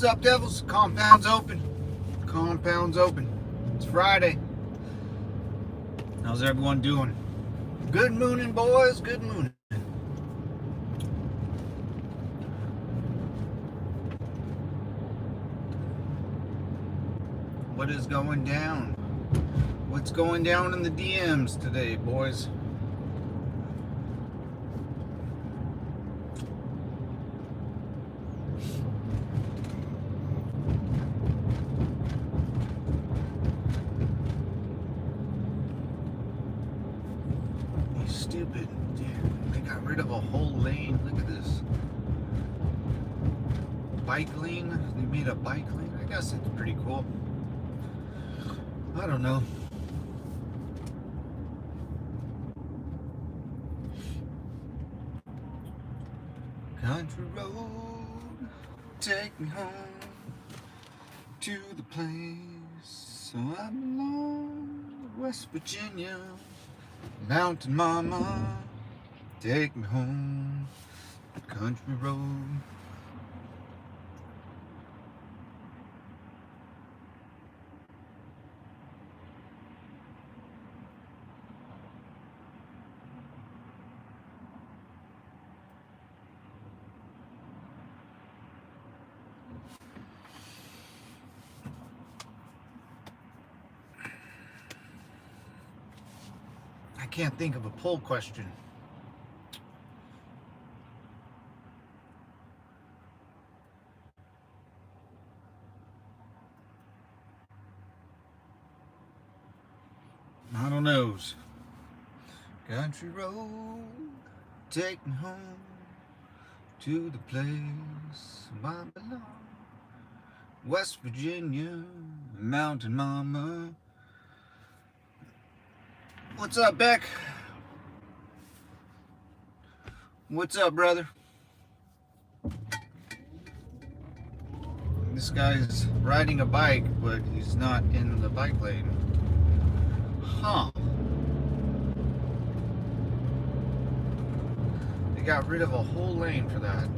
What's up, devils? Compound's open. Compound's open. It's Friday. How's everyone doing? Good mooning, boys. Good mooning. What is going down? What's going down in the DMs today, boys? Stupid. Dude, they got rid of a whole lane. Look at this. Bike lane. They made a bike lane. I guess it's pretty cool. I don't know. Country road, take me home to the place I belong. West Virginia. Mountain mama, take me home, country road. I can't think of a poll question. I don't know. Country road, take me home to the place I belong. West Virginia, mountain mama. What's up, Beck? What's up, brother? This guy's riding a bike, but he's not in the bike lane. Huh. They got rid of a whole lane for that.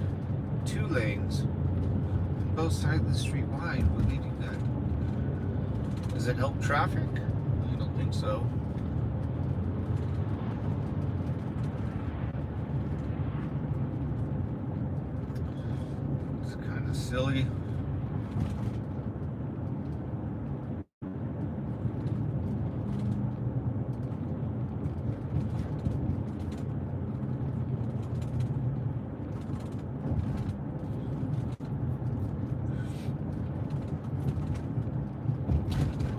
2 lanes. On both sides of the street. Why would they do that? Does it help traffic? I don't think so. Silly.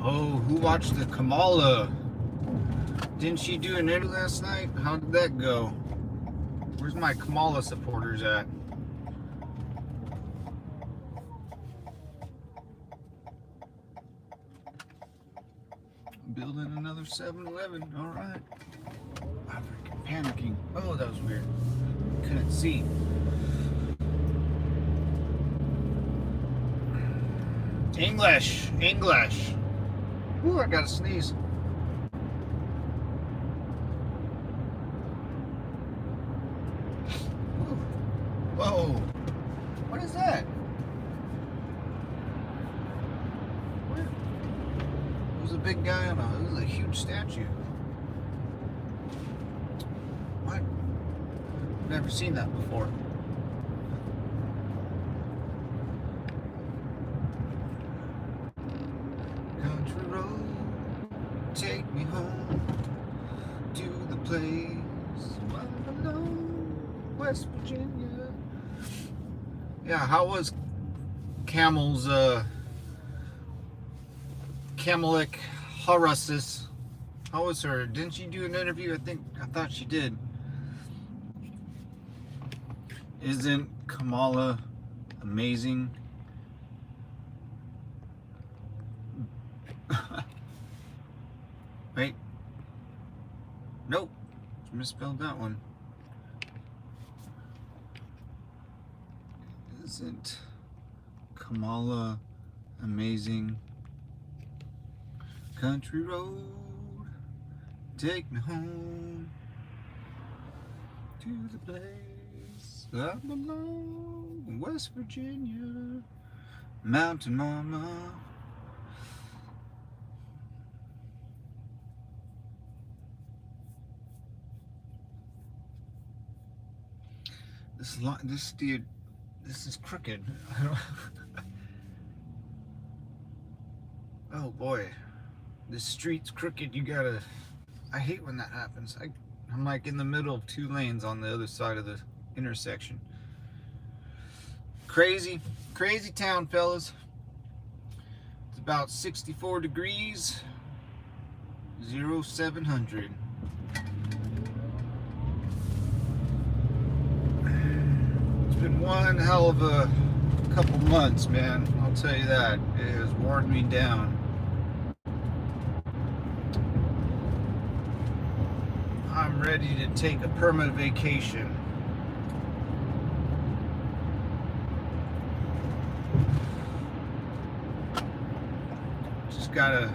Oh, who watched the Kamala? Didn't she do an interview last night? How did that go? Where's my Kamala supporters at? Building another 7-Eleven. All right. I'm freaking panicking. Oh, that was weird. Couldn't see. English. Ooh, I gotta sneeze. Ooh. Whoa. What is that? A big guy on it was a huge statue. What? Never seen that before. Country road, take me home to the place I belong, West Virginia. Yeah, how was Camel's Kamalik Harris? How was her? Didn't she do an interview? I thought she did. Isn't Kamala amazing? Wait. Nope. Misspelled that one. Isn't Kamala amazing? Country road, take me home to the place I belong, West Virginia, Mountain Mama. This dude, this is crooked. I don't. Oh boy, this street's crooked. You gotta. I hate when that happens. I'm like in the middle of two lanes on the other side of the intersection. Crazy town, fellas. It's about 64 degrees, 0700. It's been one hell of a couple months, man. I'll tell you that. It has worn me down. I'm ready to take a permanent vacation. Just gotta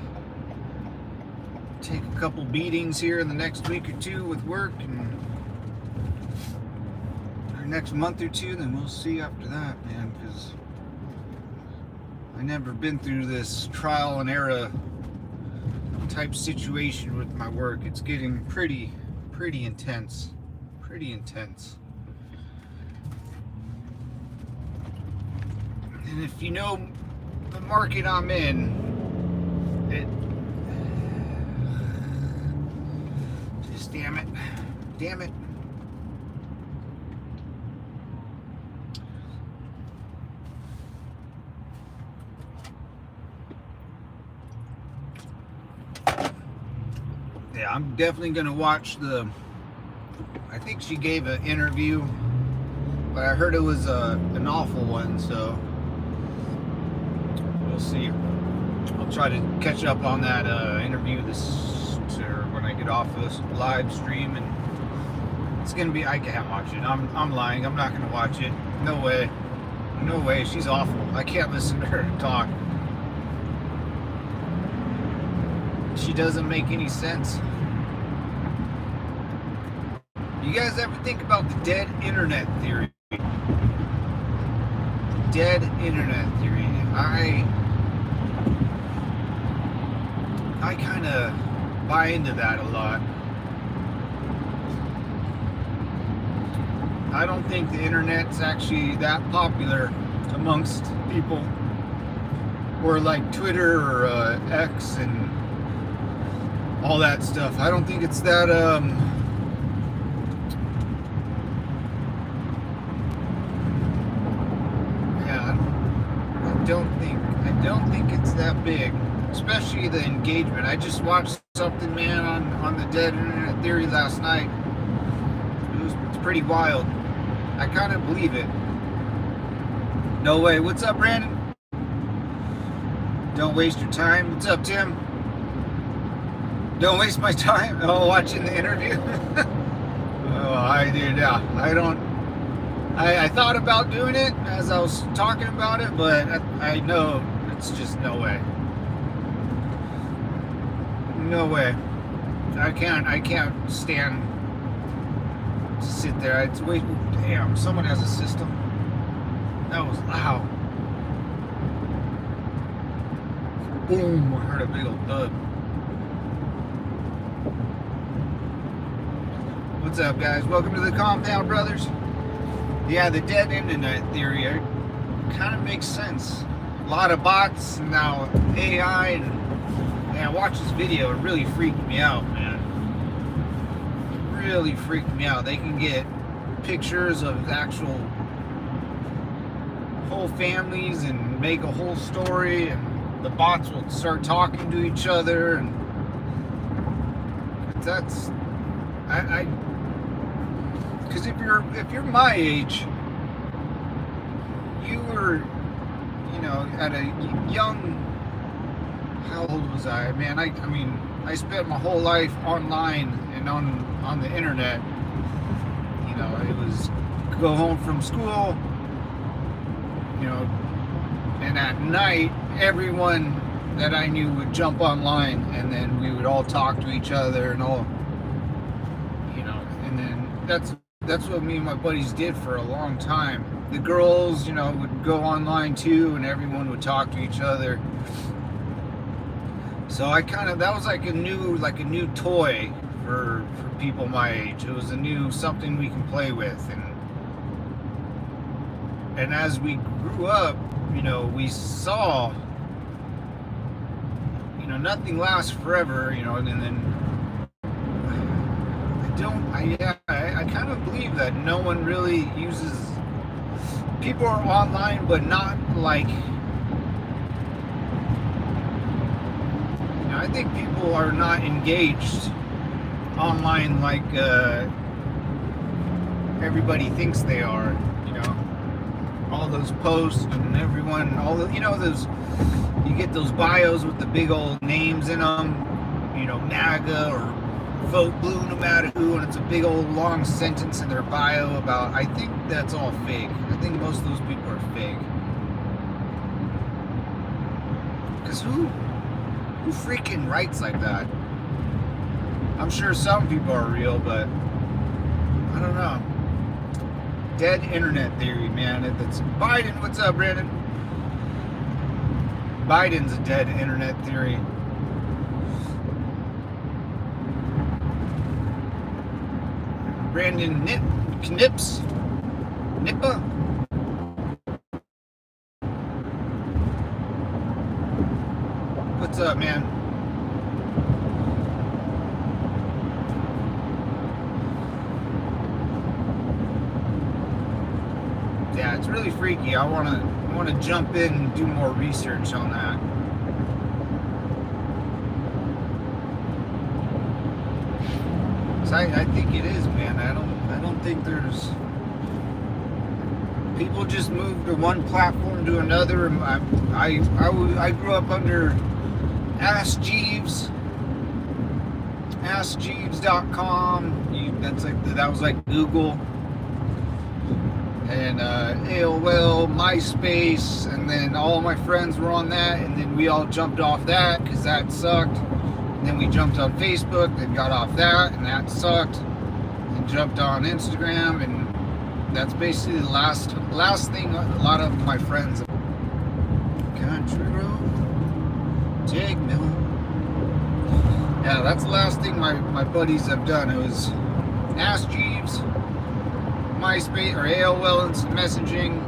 take a couple beatings here in the next week or two with work, and next month or two, then we'll see after that, man, because I never been through this trial and error type situation with my work. It's getting pretty intense. And if you know the market I'm in, just damn it. Yeah, I'm definitely gonna watch I think she gave an interview, but I heard it was an awful one, so we'll see. I'll try to catch up on that interview when I get off this live stream, and it's gonna be, I can't watch it. I'm lying. I'm not gonna watch it. No way. She's awful. I can't listen to her talk. She doesn't make any sense. You guys ever think about the dead internet theory? Dead internet theory. I kind of buy into that a lot. I don't think the internet's actually that popular amongst people, or like Twitter or X and all that stuff. I don't think it's that I don't think it's that big, especially the engagement. I just watched something, man, on the dead internet theory last night. It's pretty wild. I kind of believe it. No way. What's up, Brandon? Don't waste your time. What's up, Tim? Don't waste my time. Oh, watching the interview. Oh, I did. Yeah, I don't. I thought about doing it as I was talking about it, but I know it's just no way. No way. I can't stand to sit there. It's way. Damn, someone has a system. That was loud. Boom! I heard a big old thud. What's up, guys? Welcome to the Compound Brothers. Yeah, the dead internet theory kind of makes sense. A lot of bots and now AI, and man, I watched this video. It really freaked me out, man. It really freaked me out. They can get pictures of actual whole families and make a whole story, and the bots will start talking to each other, and that's because if you're my age, you were, at a young, how old was I? Man, I mean, I spent my whole life online and on the internet. It was go home from school, and at night, everyone that I knew would jump online, and then we would all talk to each other and all, and then that's what me and my buddies did for a long time. The girls, you know, would go online too, and everyone would talk to each other. So I kind of, that was like a new toy for people my age. It was a new something we can play with, and as we grew up, you know, we saw, you know, nothing lasts forever, you know, and then I kind of believe that no one really uses, people are online, but not like, you know, I think people are not engaged online like everybody thinks they are, you know, all those posts and everyone, all the, you know, those, you get those bios with the big old names in them, you know, MAGA or vote blue no matter who, and it's a big old long sentence in their bio about, I think that's all fake. I think most of those people are fake. Because who freaking writes like that? I'm sure some people are real, but I don't know. Dead internet theory, man. It's Biden. What's up, Brandon? Biden's a dead internet theory. Brandon Knips? Nippa? What's up, man? Yeah, it's really freaky. I wanna jump in and do more research on that. So I think it is, man. I don't think there's, people just move to one platform to another. I grew up under Ask Jeeves, AskJeeves.com. That was like Google, and AOL, MySpace, and then all my friends were on that, and then we all jumped off that because that sucked. And then we jumped on Facebook, then got off that, and that sucked. And jumped on Instagram, and that's basically the last thing a lot of my friends. Country road, take me home. Yeah, that's the last thing my buddies have done. It was Ask Jeeves, MySpace, or AOL Instant Messaging,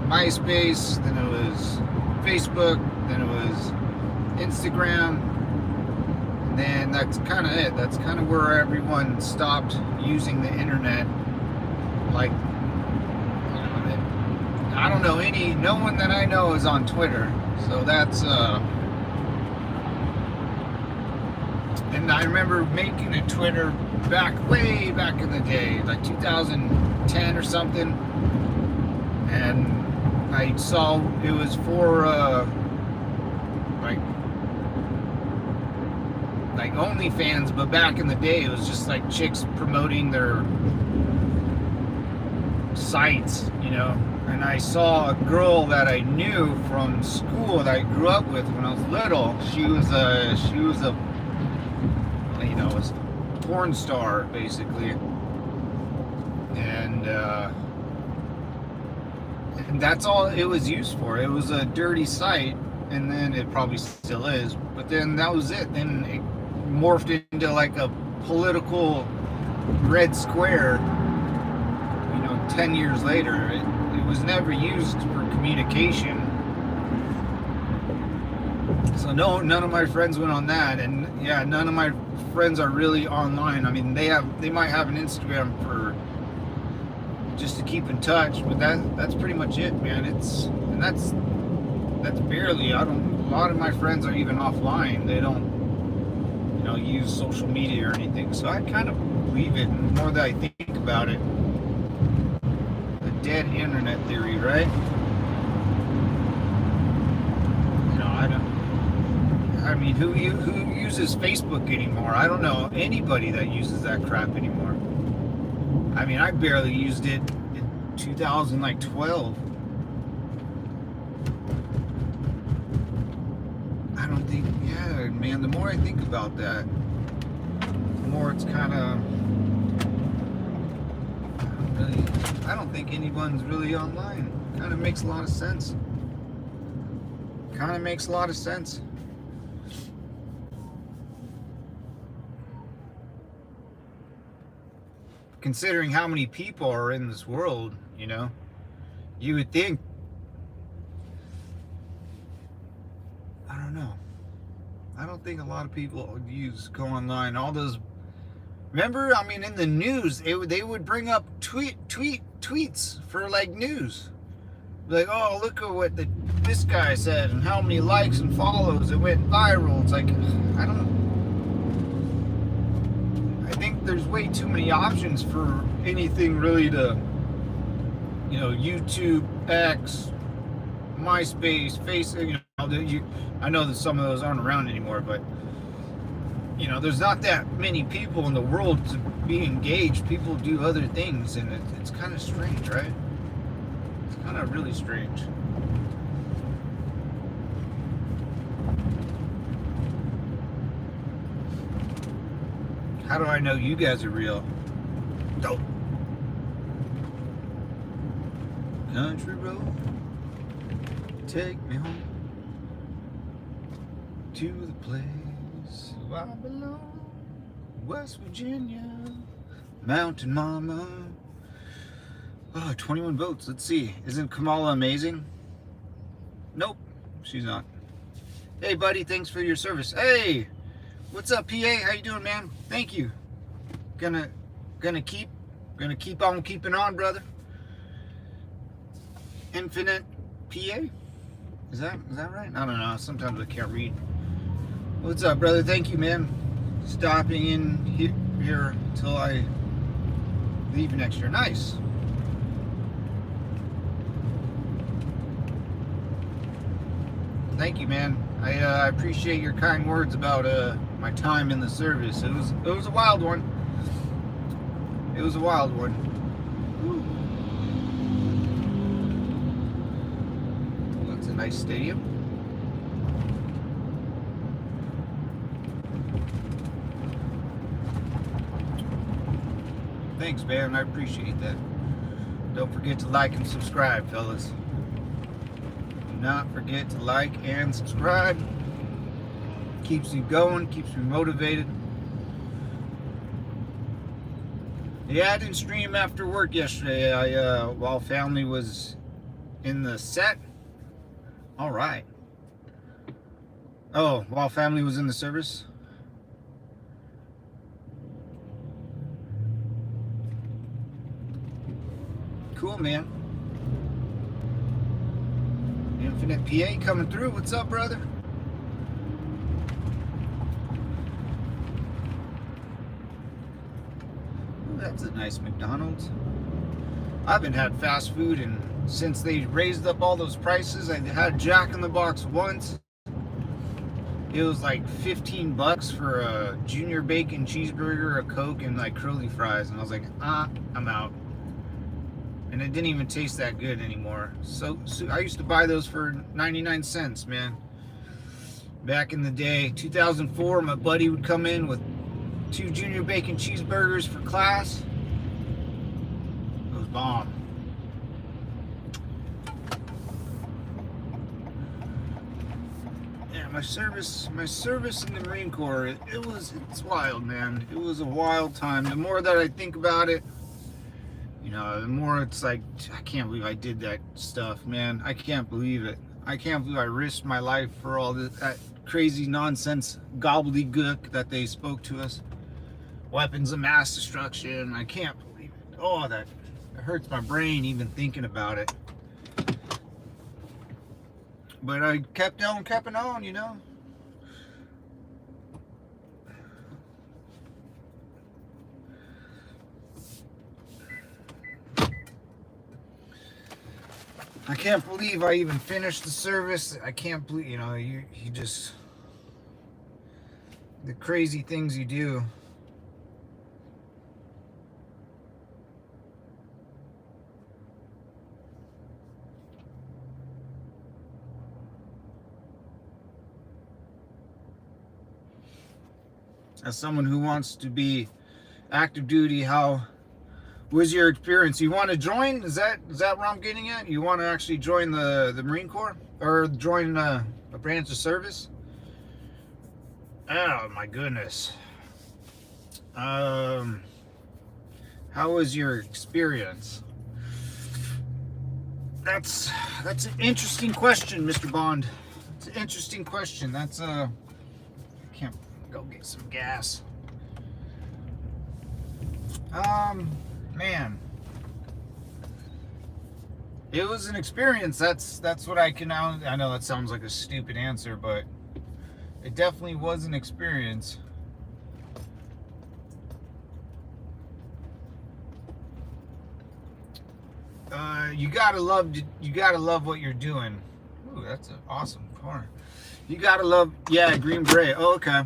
MySpace, then it was Facebook, then it was Instagram. And that's kind of it. That's kind of where everyone stopped using the internet. Like, you know, I don't know no one that I know is on Twitter. So that's, and I remember making a Twitter way back in the day, like 2010 or something. And I saw it was for, like OnlyFans, but back in the day it was just like chicks promoting their sites, you know. And I saw a girl that I knew from school that I grew up with when I was little. She was a you know, a porn star basically, and that's all it was used for. It was a dirty site, and then it probably still is, but then that was it. Then it morphed into like a political red square, you know, 10 years later. It was never used for communication. So none of my friends went on that, and yeah, none of my friends are really online. I mean, they might have an Instagram for just to keep in touch, but that's pretty much it, man. That's barely. A lot of my friends are even offline. They don't, you know, use social media or anything. So I kind of believe it. The more that I think about it, the dead internet theory, right? You know, I mean, who uses Facebook anymore? I don't know anybody that uses that crap anymore. I mean, I barely used it in 2012. I don't think, yeah, man, the more I think about that, the more it's kind of, really, I don't think anyone's really online. Kind of makes a lot of sense. Kind of makes a lot of sense. Considering how many people are in this world, you know, you would think, I don't know. I don't think a lot of people would go online. All those, remember, I mean, in the news, they would bring up tweets for like news. Like, oh, look at what this guy said and how many likes and follows. It went viral. It's like, I think there's way too many options for anything really to, you know, YouTube, X, MySpace, Facebook, you know, I know that some of those aren't around anymore, but, you know, there's not that many people in the world to be engaged. People do other things, and it's kind of strange, right? It's kind of really strange. How do I know you guys are real? Dope. Country road, take me home to the place where I belong. West Virginia, Mountain Mama. Oh, 21 votes. Let's see. Isn't Kamala amazing? Nope, she's not. Hey, buddy, thanks for your service. Hey, what's up, PA? How you doing, man? Thank you. Gonna keep on keeping on, brother. Infinite PA? Is that right? I don't know. Sometimes I can't read. What's up, brother? Thank you, man. Stopping in here till I leave next year. Nice. Thank you, man. I appreciate your kind words about my time in the service. It was a wild one. It was a wild one. Woo. That's a nice stadium. Thanks, man. I appreciate that. Don't forget to like and subscribe, fellas. Do not forget to like and subscribe. Keeps me going, keeps me motivated. Yeah, I didn't stream after work yesterday. While family was in the set. All right. Oh, while family was in the service. Cool, man. Infinite PA coming through. What's up, brother? Ooh, that's a nice McDonald's. I haven't had fast food since they raised up all those prices. I had Jack in the Box once. It was like 15 bucks for a junior bacon cheeseburger, a Coke, and like curly fries. And I was like, I'm out. And it didn't even taste that good anymore. So I used to buy those for 99 cents, man. Back in the day, 2004, my buddy would come in with 2 junior bacon cheeseburgers for class. It was bomb. Yeah, my service in the Marine Corps, it's wild, man. It was a wild time. The more that I think about it, you know, the more it's like, I can't believe I did that stuff, man. I can't believe it. I can't believe I risked my life for all that crazy nonsense gobbledygook that they spoke to us. Weapons of mass destruction. I can't believe it. Oh, that hurts my brain even thinking about it. But I kept on, you know. I can't believe I even finished the service. I can't believe, you know, you just, the crazy things you do. As someone who wants to be active duty, how was your experience? You want to join? Is that where I'm getting at? You want to actually join the Marine Corps or join a branch of service? Oh my goodness. How was your experience? That's an interesting question, Mr. Bond. It's an interesting question. That's I can't go get some gas. Man, it was an experience. That's what I can now. I know that sounds like a stupid answer, but it definitely was an experience. You gotta love what you're doing. Ooh, that's an awesome car. You gotta love, yeah, green beret. Oh, okay.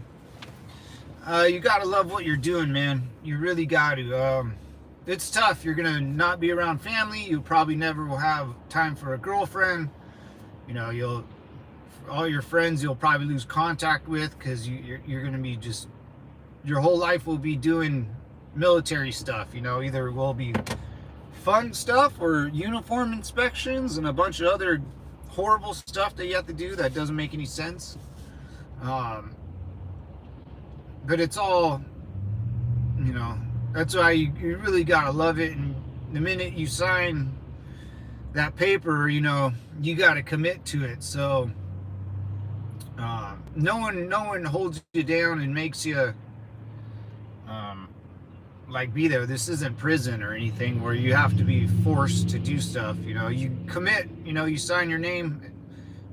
You gotta love what you're doing, man. You really got to. It's tough. You're gonna not be around family. You probably never will have time for a girlfriend. You know, all your friends you'll probably lose contact with because you're gonna be just, your whole life will be doing military stuff. You know, either will be fun stuff or uniform inspections and a bunch of other horrible stuff that you have to do that doesn't make any sense. But it's all, you know, that's why you really gotta love it. And the minute you sign that paper, you know, you gotta commit to it. So no one holds you down and makes you like be there. This isn't prison or anything where you have to be forced to do stuff. You know, you commit, you know, you sign your name,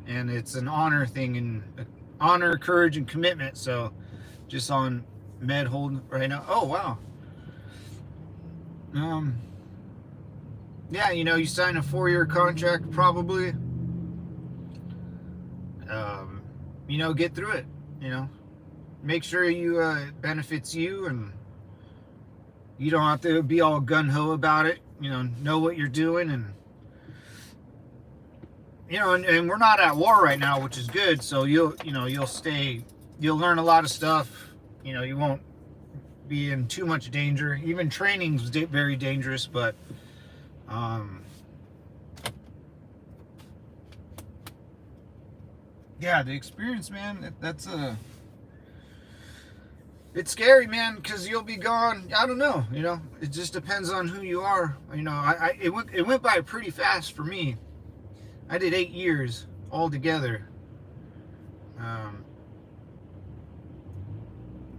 and it's an honor thing, and honor, courage, and commitment. So just on med hold right now. Oh wow. Yeah, you know, you sign a 4-year contract probably. You know, get through it. You know, make sure you benefits you, and you don't have to be all gun-ho about it. You know what you're doing, and you know, and we're not at war right now, which is good. So you'll learn a lot of stuff. You know, you won't be in too much danger. Even training's very dangerous, but yeah, the experience, man, it's scary, man, because you'll be gone. I don't know, you know, it just depends on who you are. You know, it went by pretty fast for me. I did 8 years altogether.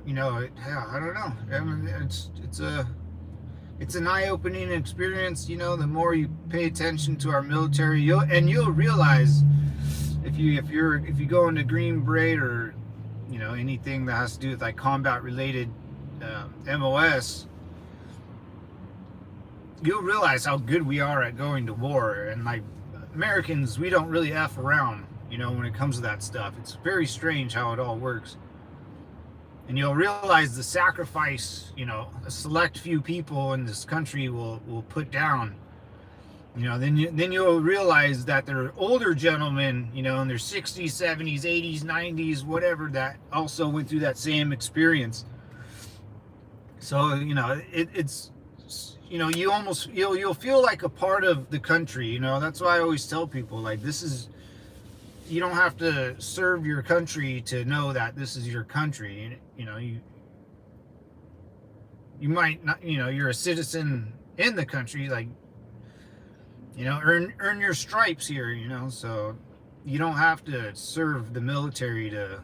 You know, I don't know. I mean, it's an eye-opening experience. You know, the more you pay attention to our military, you'll realize if you go into Green Beret or, you know, anything that has to do with like combat-related MOS, you'll realize how good we are at going to war. And like Americans, we don't really F around, you know, when it comes to that stuff. It's very strange how it all works. And you'll realize the sacrifice, you know, a select few people in this country will put down. You know, then you'll realize that there are older gentlemen, you know, in their 60s, 70s, 80s, 90s, whatever, that also went through that same experience. So, you know, it's, you know, you'll feel like a part of the country. You know, that's why I always tell people, like, you don't have to serve your country to know that this is your country. You know, you might not, you know, you're a citizen in the country, like, you know, earn your stripes here, you know, so you don't have to serve the military to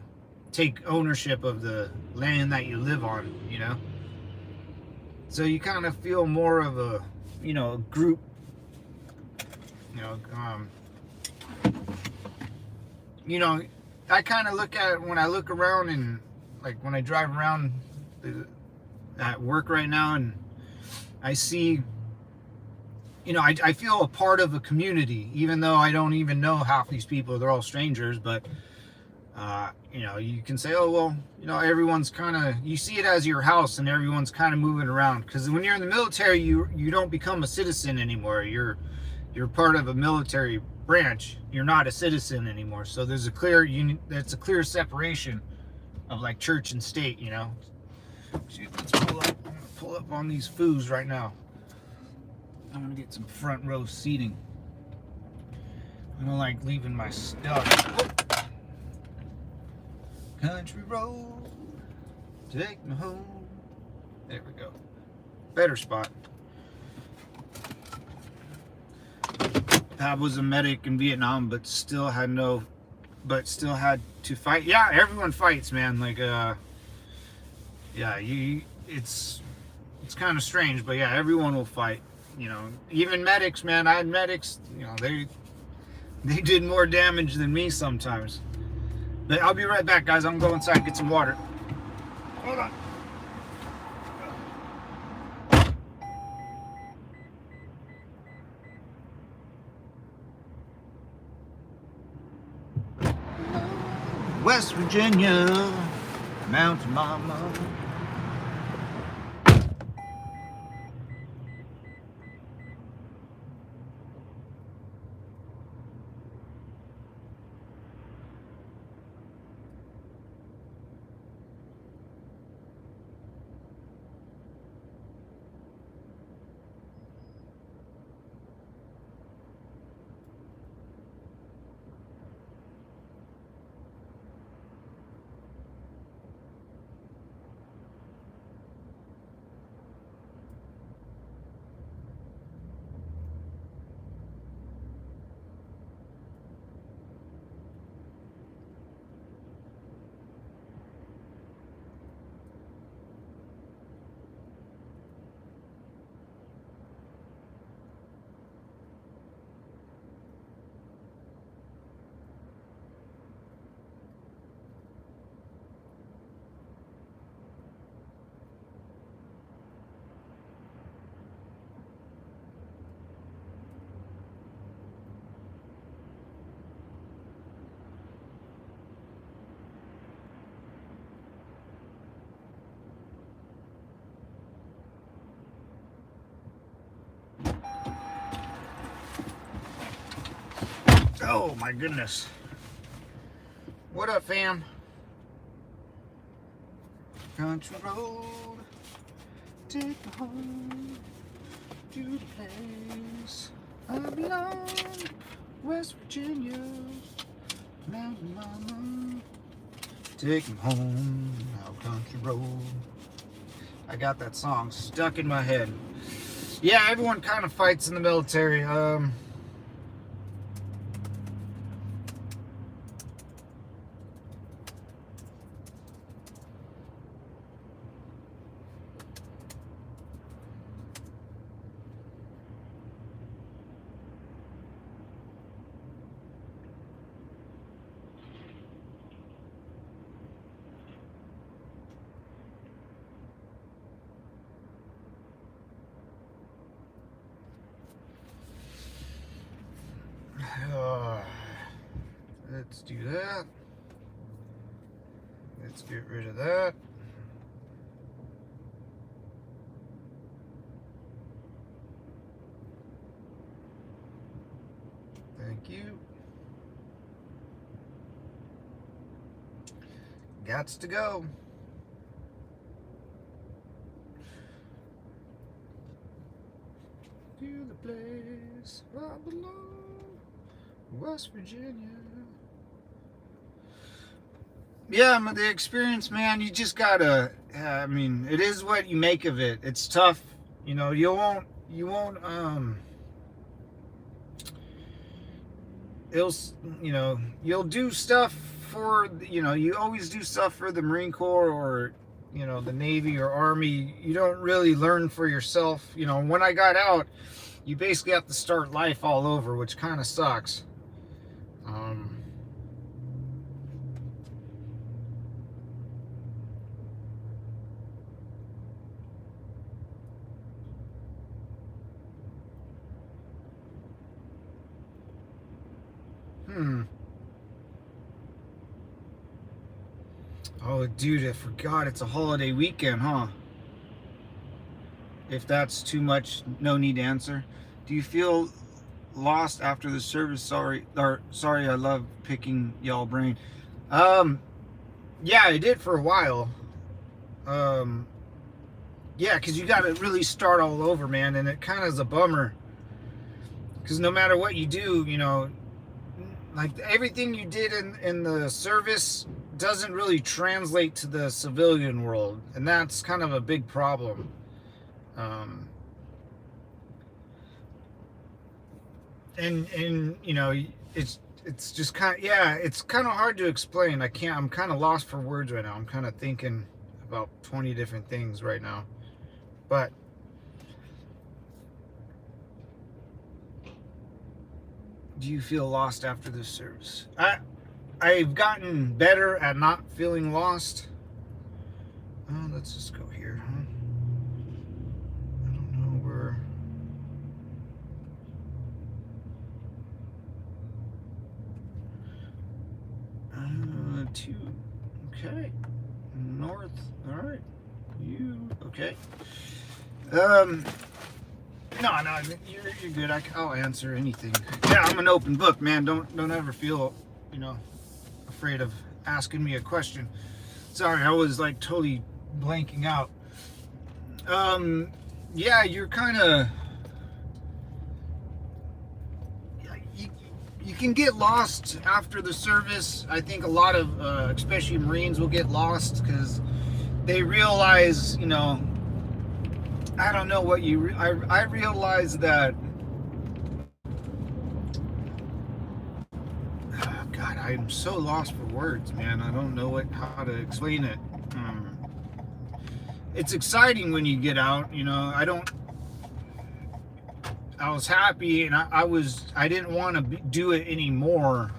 take ownership of the land that you live on, you know. So you kind of feel more of a, you know, a group, you know, I kind of look at it when I look around, and like when I drive around at work right now, and I see, you know, I feel a part of a community, even though I don't even know half these people. They're all strangers, but you know, you can say, oh, well, you know, everyone's kind of, you see it as your house, and everyone's kind of moving around. Because when you're in the military, you don't become a citizen anymore. You're part of a military branch. You're not a citizen anymore. So there's a clear separation of like church and state, you know. Let's pull up on these foos right now. I'm gonna get some front row seating. I don't like leaving my stuff. Country road, take me home. There we go. Better spot. I was a medic in Vietnam, but still had to fight. Yeah, everyone fights, man. Like, yeah, it's kind of strange, but yeah, everyone will fight. You know, even medics, man. I had medics. You know, they did more damage than me sometimes. But I'll be right back, guys. I'm going to go inside and get some water. Hold on. West Virginia, Mountain Mama. Oh my goodness. What up, fam? Country road, take me home to the place I belong. West Virginia, Mountain Mama. Take me home, now country road. I got that song stuck in my head. Yeah, everyone kind of fights in the military. Let's do that. Let's get rid of that. Thank you. Gots to go. To the place I belong, West Virginia. Yeah, the experience, man, you just gotta, I mean, it is what you make of it. It's tough, you know, you won't, you know, you'll do stuff for, you know, you always do stuff for the Marine Corps or, you know, the Navy or Army. You don't really learn for yourself. You know, when I got out, you basically have to start life all over, which kind of sucks. Oh, dude, I forgot it's a holiday weekend, huh? If that's too much, no need to answer. Do you feel lost after the service? Sorry, I love picking y'all brain. Yeah, I did for a while. Yeah, because you got to really start all over, man, and it kind of is a bummer. because no matter what you do, like everything you did in the service doesn't really translate to the civilian world, and that's kind of a big problem. And it's just kind of, yeah, it's kind of hard to explain. I'm kind of lost for words right now. I'm kind of thinking about 20 different things right now, but do you feel lost after this service? I've gotten better at not feeling lost. Let's just go here, huh? I don't know where. Okay. North. All right. You okay? No, you're good. I'll answer anything. Yeah, I'm an open book, man. Don't ever feel, afraid of asking me a question. Sorry, I was like totally blanking out. Yeah, you're kind of. You can get lost after the service. I think a lot of, especially Marines, will get lost because they realize, I don't know what I realize that, God, I'm so lost for words, man. I don't know how to explain it. It's exciting when you get out, I was happy, and I didn't want to do it anymore,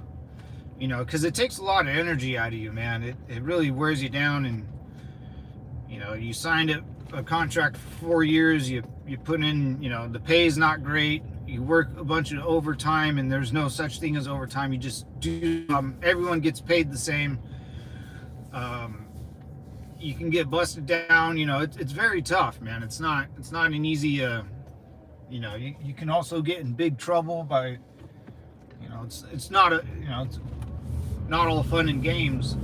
because it takes a lot of energy out of you, man. It really wears you down, and you signed a contract for 4 years. You put in, the pay is not great. You work a bunch of overtime, and there's no such thing as overtime. You just do. Everyone gets paid the same. You can get busted down. It's very tough, man. It's not an easy. You can also get in big trouble by, it's not it's not all fun and games,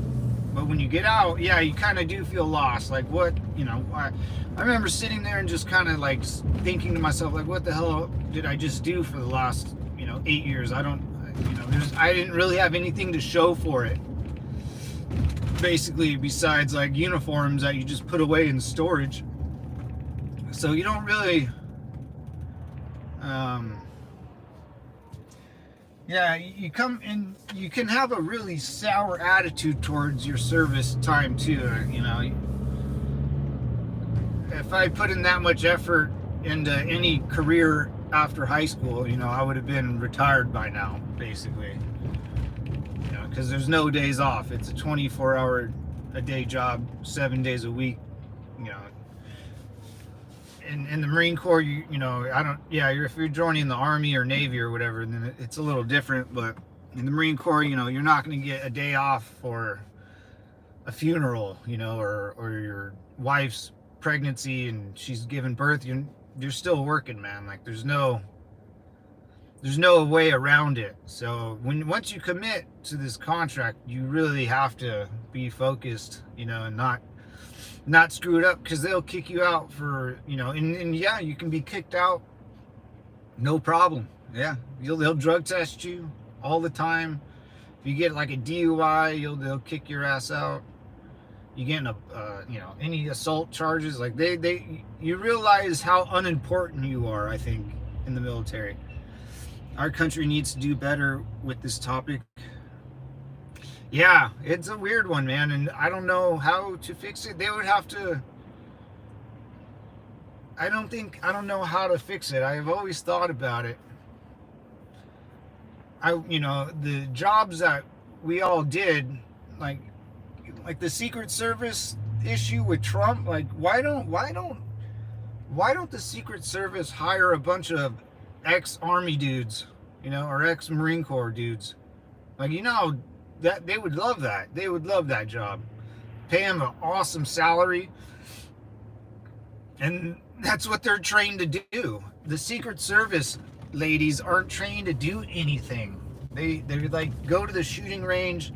but when you get out, yeah, you kind of do feel lost. Like what, I remember sitting there and just kind of like thinking to myself, like, what the hell did I just do for the last, 8 years? I didn't really have anything to show for it. Basically, besides like uniforms that you just put away in storage. So you don't really, yeah, you come in, you can have a really sour attitude towards your service time too. If I put in that much effort into any career after high school, I would have been retired by now, basically. Because there's no days off. It's a 24-hour-a-day job, 7 days a week. In the Marine Corps, if you're joining the Army or Navy or whatever, then it's a little different. But in the Marine Corps, you're not going to get a day off for a funeral, or your wife's pregnancy and she's giving birth. You're still working, man. Like there's no way around it. So once you commit to this contract, you really have to be focused, and not screw it up, because they'll kick you out for, and yeah, you can be kicked out, no problem. Yeah, they'll drug test you all the time. If you get like a DUI, they'll kick your ass out. You get any assault charges, like you realize how unimportant you are, I think, in the military. Our country needs to do better with this topic. Yeah, it's a weird one, man, and I don't know how to fix it. They would have to. I don't know how to fix it. I've always thought about it. The jobs that we all did, like the Secret Service issue with Trump, like why don't the Secret Service hire a bunch of ex-Army dudes, or ex-Marine Corps dudes? Like, that they would love that. They would love that job. Pay them an awesome salary. And that's what they're trained to do. The Secret Service ladies aren't trained to do anything. They're like, go to the shooting range,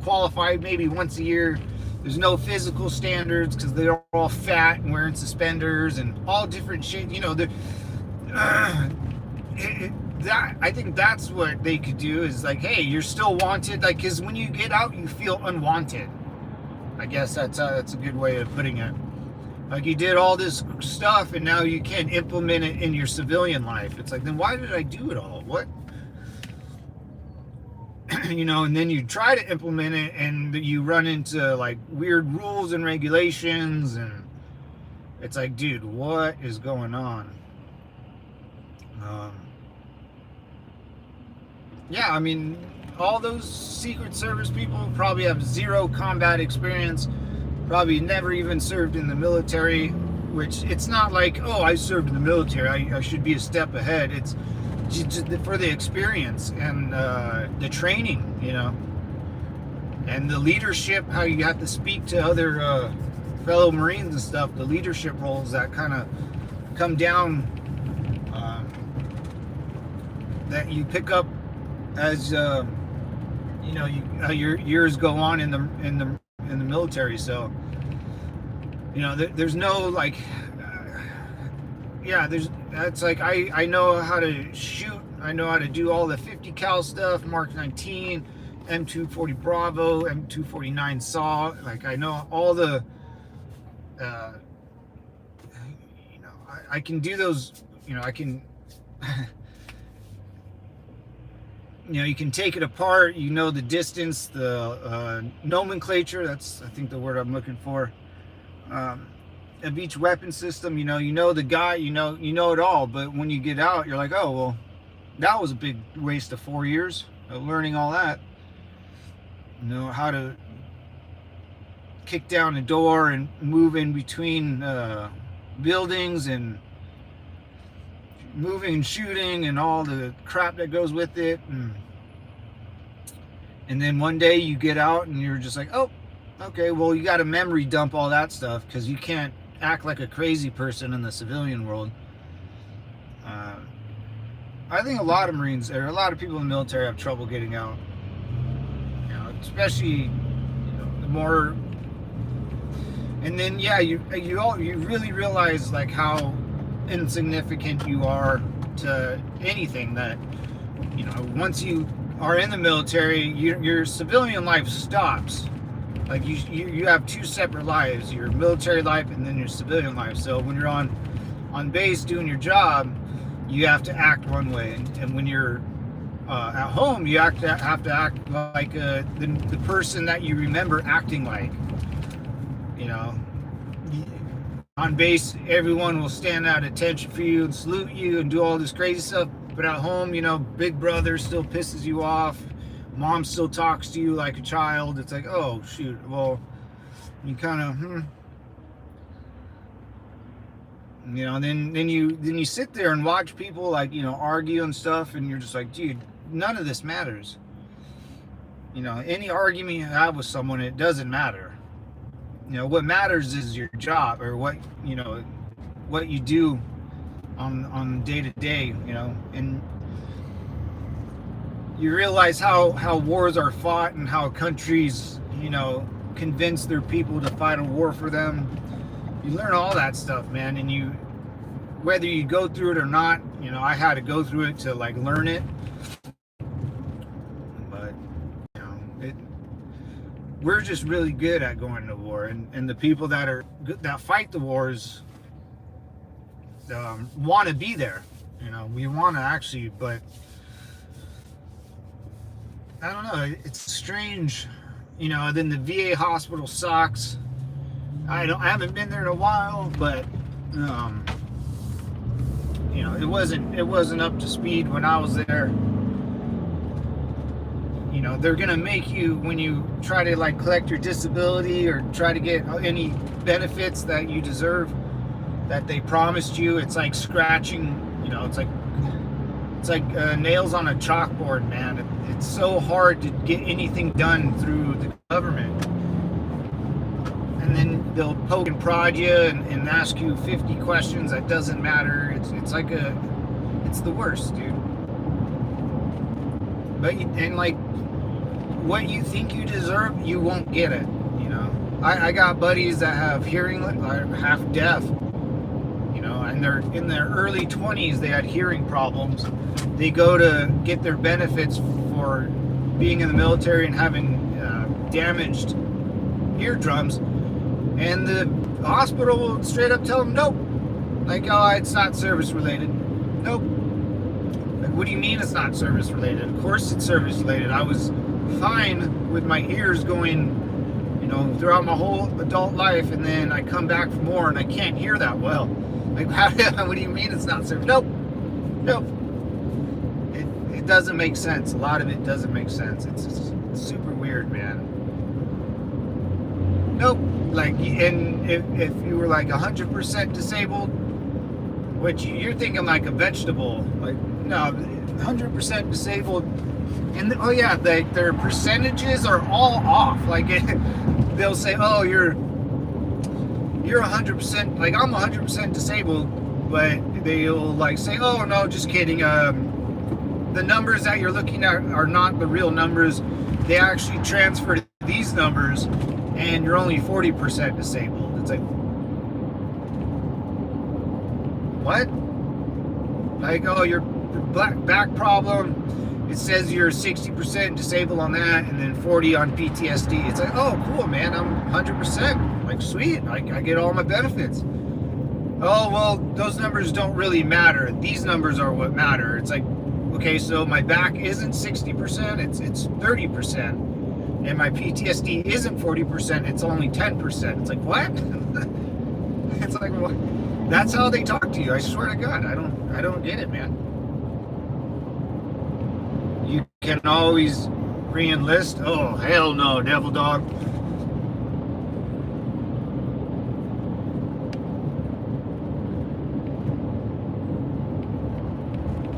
qualified maybe once a year. There's no physical standards because they're all fat and wearing suspenders and all different shit. that, I think that's what they could do, is like, hey, you're still wanted, like, because when you get out, you feel unwanted. I guess that's a good way of putting it. Like, you did all this stuff and now you can't implement it in your civilian life. It's like, then why did I do it all? What? You know, and then you try to implement it and you run into like weird rules and regulations, and it's like, dude, what is going on? Yeah, I mean, all those Secret Service people probably have zero combat experience, probably never even served in the military, which it's not like, oh, I served in the military, I should be a step ahead. It's just for the experience and the training, you know, and the leadership, how you have to speak to other fellow Marines and stuff, the leadership roles that kind of come down, that you pick up as you know, your years go on in the military. So, you know, there's no like, yeah, that's like, I know how to shoot, I know how to do all the 50 cal stuff, Mark 19, M240 Bravo, M249 SAW. Like, I know all the you know, I can do those, you know, I can you know, you can take it apart, you know, the distance, the nomenclature, that's, I think, the word I'm looking for, of each weapon system. You know the guy, you know it all. But when you get out, you're like, oh, well, that was a big waste of 4 years of learning all that. You know how to kick down a door and move in between buildings, and moving and shooting and all the crap that goes with it. And then one day you get out and you're just like, oh, okay, well, you got to memory dump all that stuff, because you can't act like a crazy person in the civilian world. I think a lot of Marines, or a lot of people in the military, have trouble getting out. You know, especially, you know, the more. And then, yeah, you really realize like how insignificant you are to anything. That, you know, once you are in the military, your civilian life stops. Like, you have two separate lives, your military life and then your civilian life. So when you're on base doing your job, you have to act one way, and when you're at home, you have to act like the person that you remember acting like. You know, on base, everyone will stand at attention for you and salute you and do all this crazy stuff. But at home, you know, big brother still pisses you off. Mom still talks to you like a child. It's like, oh, shoot. Well, you kind of, you know, then you sit there and watch people, like, you know, argue and stuff, and you're just like, dude, none of this matters. You know, any argument you have with someone, it doesn't matter. You know, what matters is your job, or what, you know, what you do on day to day, you know. And you realize how wars are fought, and how countries, you know, convince their people to fight a war for them. You learn all that stuff, man. And you, whether you go through it or not, you know, I had to go through it to like learn it. But, you know, we're just really good at going to war, and the people that fight the wars want to be there. You know, we want to actually, but I don't know, it's strange. You know, then the VA hospital sucks. I haven't been there in a while, but you know, it wasn't up to speed when I was there. You know, they're gonna make you, when you try to like collect your disability or try to get any benefits that you deserve, that they promised you, it's like scratching, you know, it's like nails on a chalkboard, man. It's so hard to get anything done through the government. And then they'll poke and prod you and ask you 50 questions that doesn't matter. It's like it's the worst, dude. But and like, what you think you deserve, you won't get it. You know, I got buddies that have hearing, are half deaf. You know, and they're in their early 20s, they had hearing problems. They go to get their benefits for being in the military and having damaged eardrums, and the hospital will straight up tell them nope. Like, oh, it's not service related. Nope. Like, what do you mean it's not service related? Of course it's service related. I was fine with my ears going, throughout my whole adult life, and then I come back for more and I can't hear that well. Like, what do you mean it's not service? Nope. It doesn't make sense. A lot of it doesn't make sense. It's super weird, man. Nope. Like, and if you were like 100% disabled, which you're thinking like a vegetable, like, no, 100% disabled, and oh yeah, their percentages are all off. Like, they'll say, oh, you're 100%, like, I'm 100% disabled, but they'll like say, oh no, just kidding. The numbers that you're looking at are not the real numbers. They actually transfer to these numbers, and you're only 40% disabled. It's like, what? Like, oh, your back problem, it says you're 60% disabled on that, and then 40 on PTSD. It's like, oh, cool, man, I'm 100%. Like, sweet, I get all my benefits. Oh, well, those numbers don't really matter. These numbers are what matter. It's like, okay, so my back isn't 60%, it's 30%. And my PTSD isn't 40%, it's only 10%. It's like, what? It's like, what? That's how they talk to you. I swear to God, I don't get it, man. You can always re-enlist. Oh, hell no, devil dog.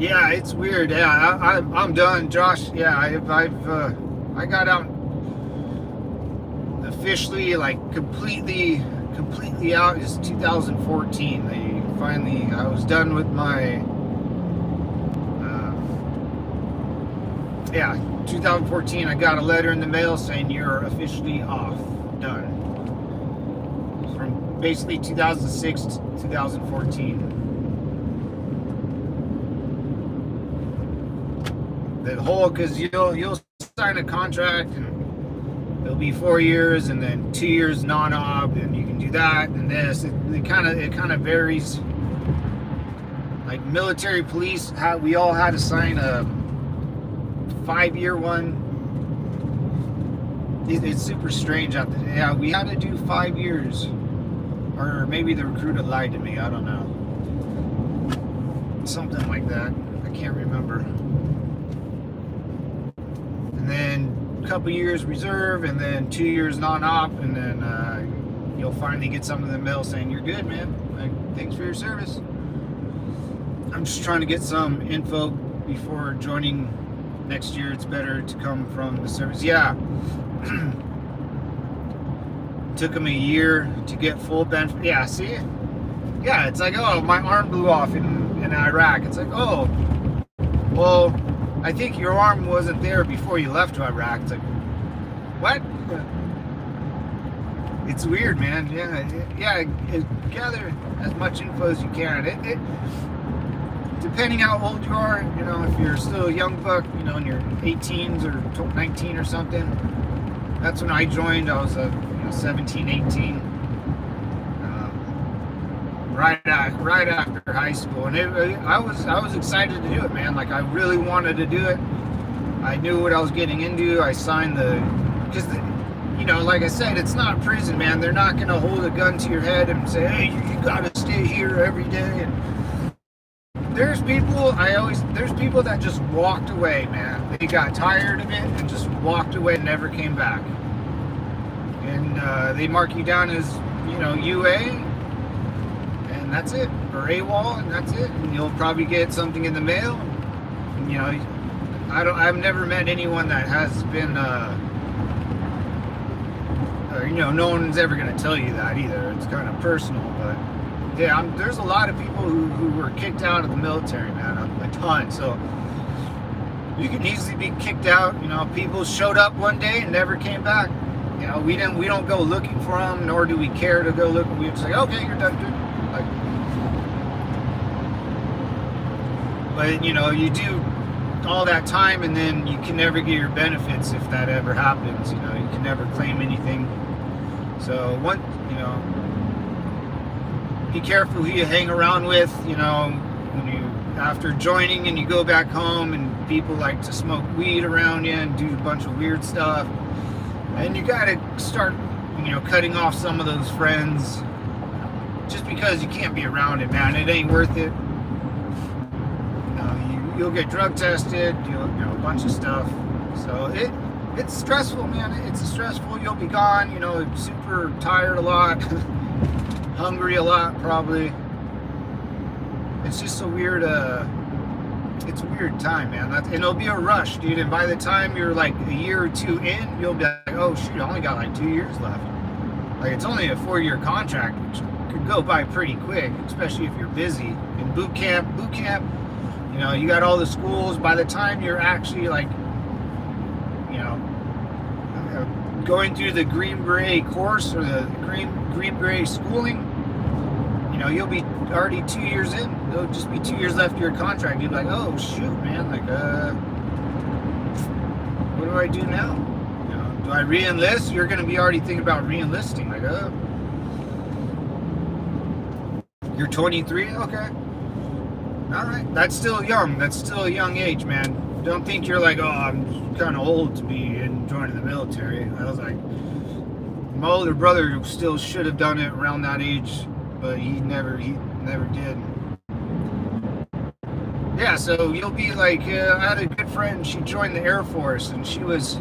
Yeah, it's weird. Yeah, I'm done, Josh. Yeah, I got out officially, like, completely out is 2014. I was done with my 2014. I got a letter in the mail saying you're officially off, done. From basically 2006 to 2014. The whole, because you'll sign a contract and it'll be 4 years, and then 2 years non-op, and you can do that and this. It kind of varies. Like military police, we all had to sign a 5-year one. It's super strange out there. Yeah, we had to do 5 years, or maybe the recruiter lied to me. I don't know. Something like that. I can't remember. And then a couple years reserve, and then 2 years non-op, and then you'll finally get something in the mail saying you're good, man. Like, thanks for your service. I'm just trying to get some info before joining next year. It's better to come from the service. Yeah. Took them a year to get full benefit. Yeah, see? Yeah, it's like, oh, my arm blew off in Iraq. It's like, oh, well, I think your arm wasn't there before you left to Iraq. It's like, what? It's weird, man. Yeah. Gather as much info as you can. It depending how old you are, if you're still a young buck, in your 18s or 19 or something. That's when I joined. I was 17, 18. Right after high school, and I was excited to do it, man. Like, I really wanted to do it. I knew what I was getting into. I signed because like I said, it's not prison, man. They're not gonna hold a gun to your head and say, hey, you gotta stay here every day. And there's people that just walked away, man. They got tired of it and just walked away and never came back. And they mark you down as UA. And that's it, or AWOL, and that's it. And you'll probably get something in the mail. And, I've never met anyone that has been, no one's ever going to tell you that either. It's kind of personal, but yeah, there's a lot of people who were kicked out of the military, man, a ton. So you can easily be kicked out. People showed up one day and never came back. We don't go looking for them, nor do we care to go look. We just say, okay, you're done, dude. Like, But you know, you do all that time and then you can never get your benefits if that ever happens. You know, you can never claim anything. So you know, be careful who you hang around with. You know, when you after joining and you go back home and people like to smoke weed around you and do a bunch of weird stuff, and you got to start, you know, cutting off some of those friends just because you can't be around it, man. It ain't worth it. You'll get drug tested, you know, a bunch of stuff. So it's stressful, man. It's stressful. You'll be gone, you know, super tired a lot, hungry a lot, probably. It's just a weird, it's a weird time, man. And it'll be a rush, dude. And by the time you're like a year or two in, you'll be like, oh shoot, I only got like 2 years left. Like, it's only a 4-year contract, which could go by pretty quick, especially if you're busy. In boot camp, you know, you got all the schools. By the time you're actually like, you know, going through the Green Beret course or the Green Beret schooling, you know, you'll be already 2 years in. There'll just be 2 years left of your contract. You'll be like, oh shoot, man, like, what do I do now? You know, do I re-enlist? You're going to be already thinking about re-enlisting. Like, you're 23? Okay. All right, that's still young. That's still a young age, man. Don't think you're like, oh, I'm kind of old to be joining the military. I was like, my older brother still should have done it around that age, but he never did. Yeah, so you'll be like, I had a good friend. She joined the Air Force, and she was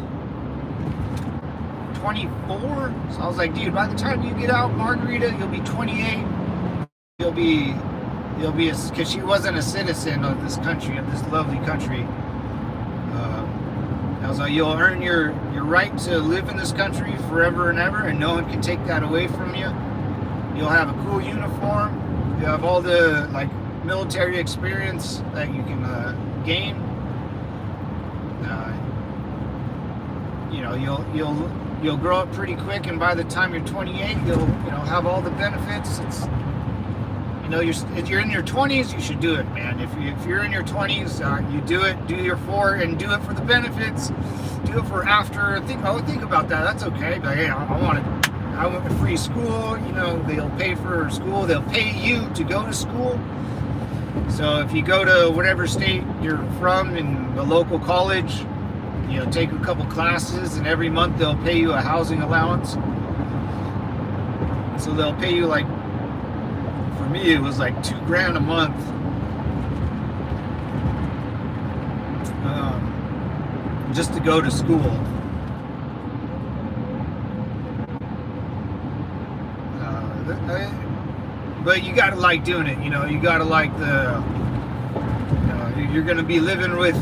24. So I was like, dude, by the time you get out, Margarita, you'll be 28. You'll be because she wasn't a citizen of this country, of this lovely country. I was like, you'll earn your right to live in this country forever and ever, and no one can take that away from you. You'll have a cool uniform. You have all the like military experience that you can gain. You know, you'll grow up pretty quick, and by the time you're 28, you'll have all the benefits. It's, you know, if you're in your 20s, you should do it, man. If you're in your 20s, you do it. Do your 4 and do it for the benefits. Do it for after. Think about that. That's okay. But hey, I want a free school. You know, they'll pay for school. They'll pay you to go to school. So if you go to whatever state you're from in the local college, you know, take a couple classes, and every month they'll pay you a housing allowance. So they'll pay you like. For me, it was like $2,000 a month, just to go to school. But you gotta like doing it. You know, you gotta like you're gonna be living with,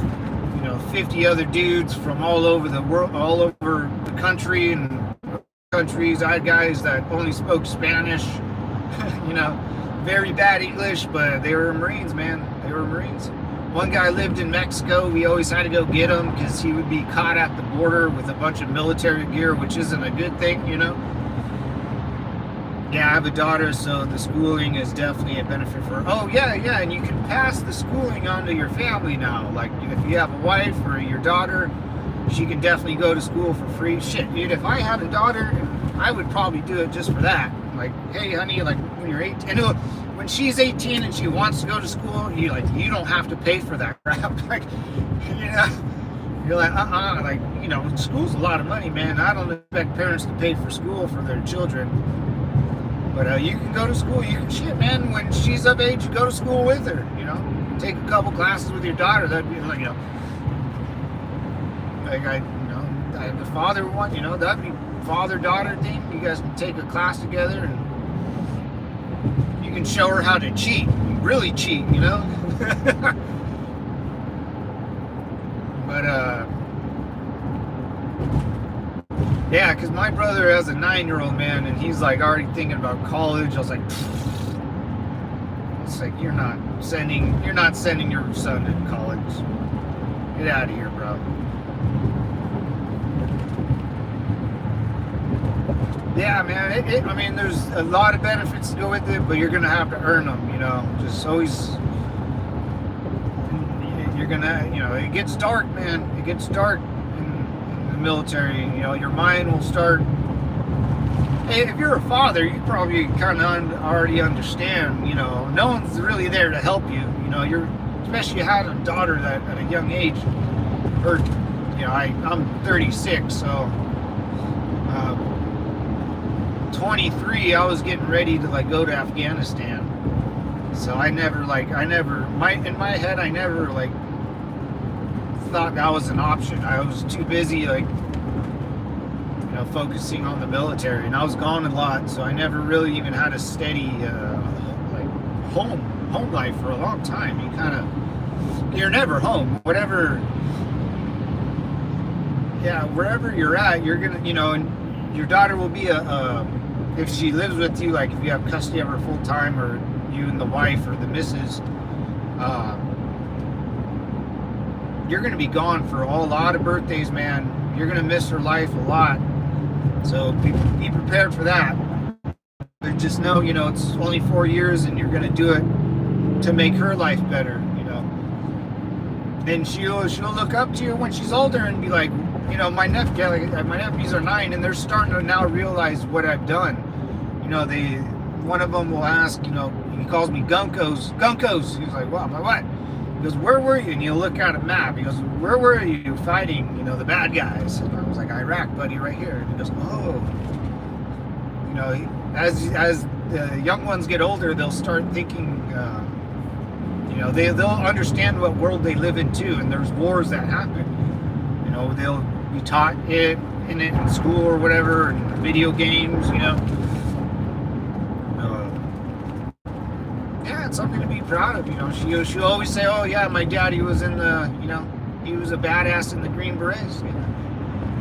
50 other dudes from all over the world, all over the country and countries. I had guys that only spoke Spanish. You know. Very bad English, but they were Marines, man. They were Marines. One guy lived in Mexico. We always had to go get him because he would be caught at the border with a bunch of military gear, which isn't a good thing, you know. Yeah, I have a daughter, so the schooling is definitely a benefit for her. Oh, yeah, and you can pass the schooling on to your family now. Like, if you have a wife or your daughter, she can definitely go to school for free. Shit, dude, if I had a daughter, I would probably do it just for that. Like, hey, honey, like, when you're 18, and when she's 18 and she wants to go to school, you don't have to pay for that crap. Like, you're like, like, school's a lot of money, man. I don't expect parents to pay for school for their children. But you can go to school. You can, shit, man, when she's of age, you go to school with her, take a couple classes with your daughter. That'd be like, the father one, that'd be father-daughter thing. You guys can take a class together and you can show her how to cheat, really cheat, But yeah, because my brother has a 9-year-old, man, and he's like already thinking about college. I was like, it's like, you're not sending your son to college. Get out of here, bro. Yeah, man, there's a lot of benefits to go with it, but you're going to have to earn them, just always, gonna, you know, it gets dark, man. It gets dark in the military. You know, your mind will start. Hey, if you're a father, you probably kind of already understand. You know, no one's really there to help you. You know, especially you had a daughter that at a young age, or you know, I'm 36, so 23, I was getting ready to like go to Afghanistan. So in my head, I never like thought that was an option. I was too busy like, you know, focusing on the military, and I was gone a lot, so I never really even had a steady like home life for a long time. You're never home. Wherever you're at, you're gonna, you know, and your daughter will be if she lives with you, like if you have custody of her full time, or you and the wife or the missus, you're gonna be gone for a lot of birthdays, man. You're gonna miss her life a lot. So be prepared for that. But just know, you know, it's only 4 years, and you're gonna do it to make her life better, you know. And she'll look up to you when she's older and be like, you know, my nephews are 9, and they're starting to now realize what I've done. You know, one of them will ask, you know, he calls me Gunkos. He's like, what? I'm like, what? He goes, where were you? And you look at a map. He goes, where were you fighting, you know, the bad guys? And I was like, Iraq, buddy, right here. And he goes, oh. You know, as the young ones get older, they'll start thinking, you know, they'll understand what world they live in too. And there's wars that happen. You know, they'll be taught in school or whatever, and video games, you know. Yeah, it's something to be proud of, you know. She'll always say, oh yeah, my daddy was in the, you know, he was a badass in the Green Berets. You know?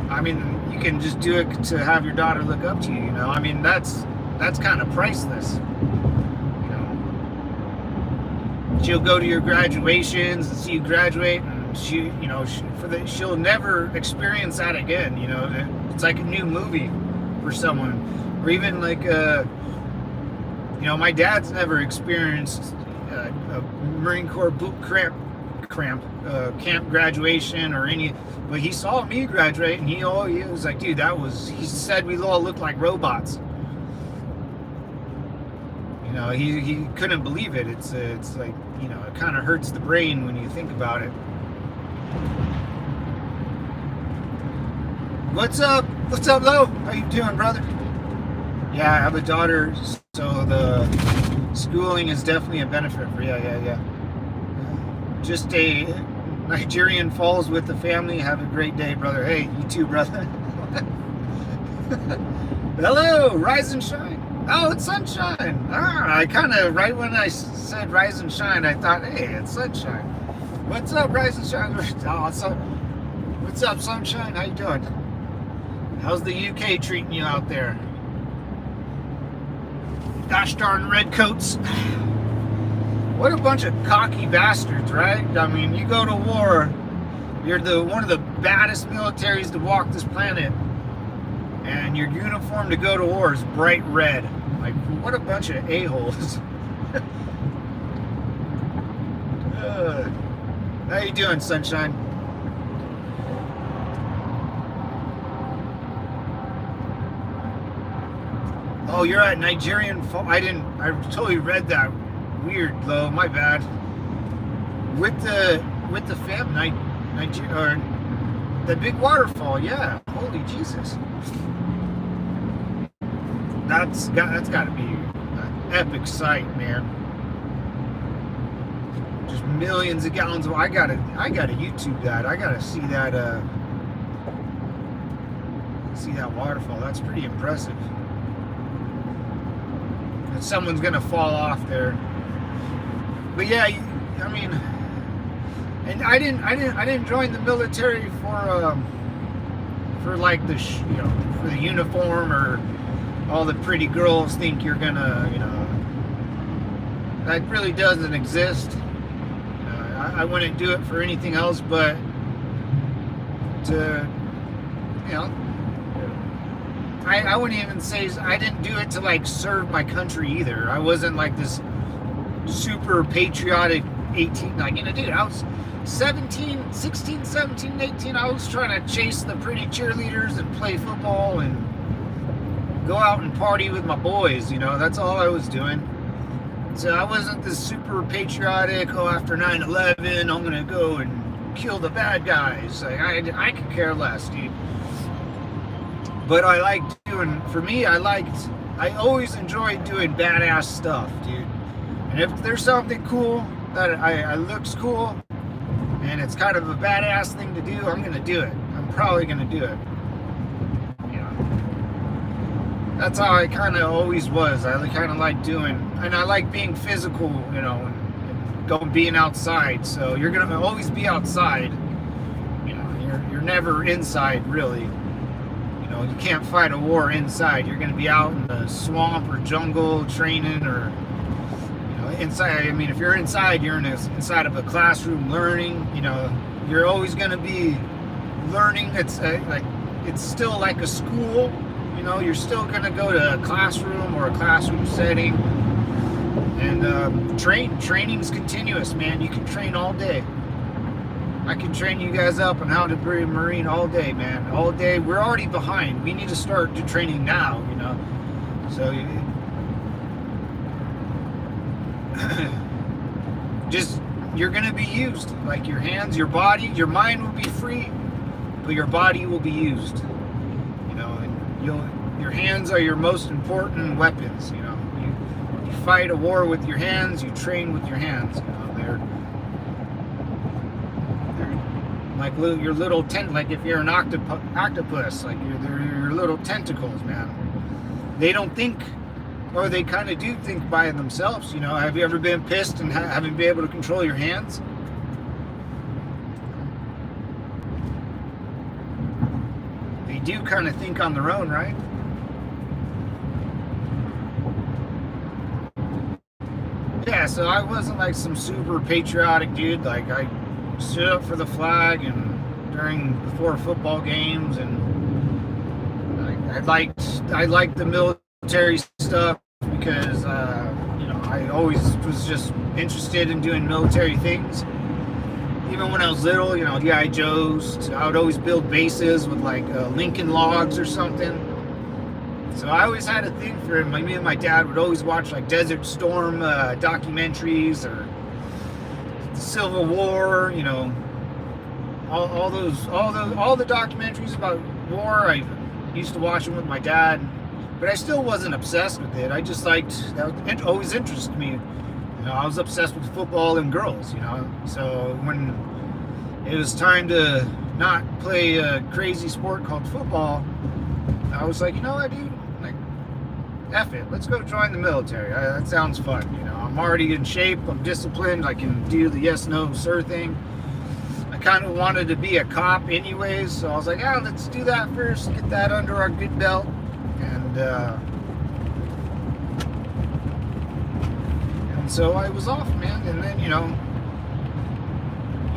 I mean, you can just do it to have your daughter look up to you, you know. I mean, that's kind of priceless. You know, she'll go to your graduations and see you graduate, and she'll never experience that again. You know, it's like a new movie for someone, or even like you know, my dad's never experienced a Marine Corps boot camp graduation or any, but he saw me graduate, and he was like, dude, he said we all looked like robots. You know, he couldn't believe it. It's like, you know, it kind of hurts the brain when you think about it. What's up, Lo? How you doing, brother? Yeah, I have a daughter, so the schooling is definitely a benefit for you. Yeah. Just a Nigerian Falls with the family. Have a great day, brother. Hey, you too, brother. Hello, rise and shine. Oh, it's sunshine. I kind of, right when I said rise and shine, I thought, hey, it's sunshine. What's up, rise and shine? Oh, what's up, sunshine? How you doing? How's the UK treating you out there? Gosh darn redcoats. What a bunch of cocky bastards, right? I mean, you go to war, you're one of the baddest militaries to walk this planet, and your uniform to go to war is bright red. Like, what a bunch of a-holes. How you doing, sunshine? Oh, you're at Nigerian Falls. I totally read that. Weird, though. My bad. With the family, Nigeria, the big waterfall. Yeah. Holy Jesus. That's got to be an epic sight, man. Just millions of gallons of. I gotta YouTube that. I gotta see that. See that waterfall. That's pretty impressive. And someone's gonna fall off there. But yeah, I mean, and I didn't join the military for like the for the uniform, or all the pretty girls think you're gonna, you know, that really doesn't exist. I wouldn't do it for anything else but to, you know, I wouldn't even say, I didn't do it to like serve my country either. I wasn't like this super patriotic 18, like, you know, dude, I was 16, 17, 18, I was trying to chase the pretty cheerleaders and play football and go out and party with my boys, you know, that's all I was doing. So I wasn't this super patriotic, oh, after 9/11, I'm gonna go and kill the bad guys. Like, I could care less, dude. But I liked doing, for me, I always enjoyed doing badass stuff, dude. And if there's something cool that I looks cool, and it's kind of a badass thing to do, I'm gonna do it. I'm probably gonna do it. You know, that's how I kind of always was. I kind of like doing, and I like being physical, you know, and being outside. So you're gonna always be outside. You know, you're never inside really. You know, you can't fight a war inside. You're gonna be out in the swamp or jungle training, or inside. I mean, if you're inside, you're inside of a classroom learning. You know, you're always going to be learning. It's it's still like a school. You know, you're still going to go to a classroom or a classroom setting. And training's continuous, man. You can train all day. I can train you guys up on how to be a Marine all day, man. All day. We're already behind. We need to start the training now. You know, so. Just, you're gonna be used. Like your hands, your body, your mind will be free, but your body will be used. You know, and your hands are your most important weapons. You know, you fight a war with your hands. You train with your hands. You know, they're like your little like if you're an octopus, like they're your little tentacles, man. They don't think. Or they kind of do think by themselves, you know. Have you ever been pissed and haven't been able to control your hands? They do kind of think on their own, right? Yeah, so I wasn't like some super patriotic dude. Like I stood up for the flag and before football games, and I liked the military stuff because you know, I always was just interested in doing military things. Even when I was little, you know, G.I. Joes, I would always build bases with like Lincoln logs or something. So I always had a thing for him. Me and my dad would always watch like Desert Storm documentaries, or the Civil War, you know, all the documentaries about war. I used to watch them with my dad. But I still wasn't obsessed with it. I just liked, that always interested me. You know, I was obsessed with football and girls, you know. So when it was time to not play a crazy sport called football, I was like, you know what, dude? Like, F it. Let's go join the military. That sounds fun, you know. I'm already in shape. I'm disciplined. I can do the yes, no, sir thing. I kind of wanted to be a cop anyways. So I was like, yeah, let's do that first. Get that under our good belt. And so I was off, man. And then, you know,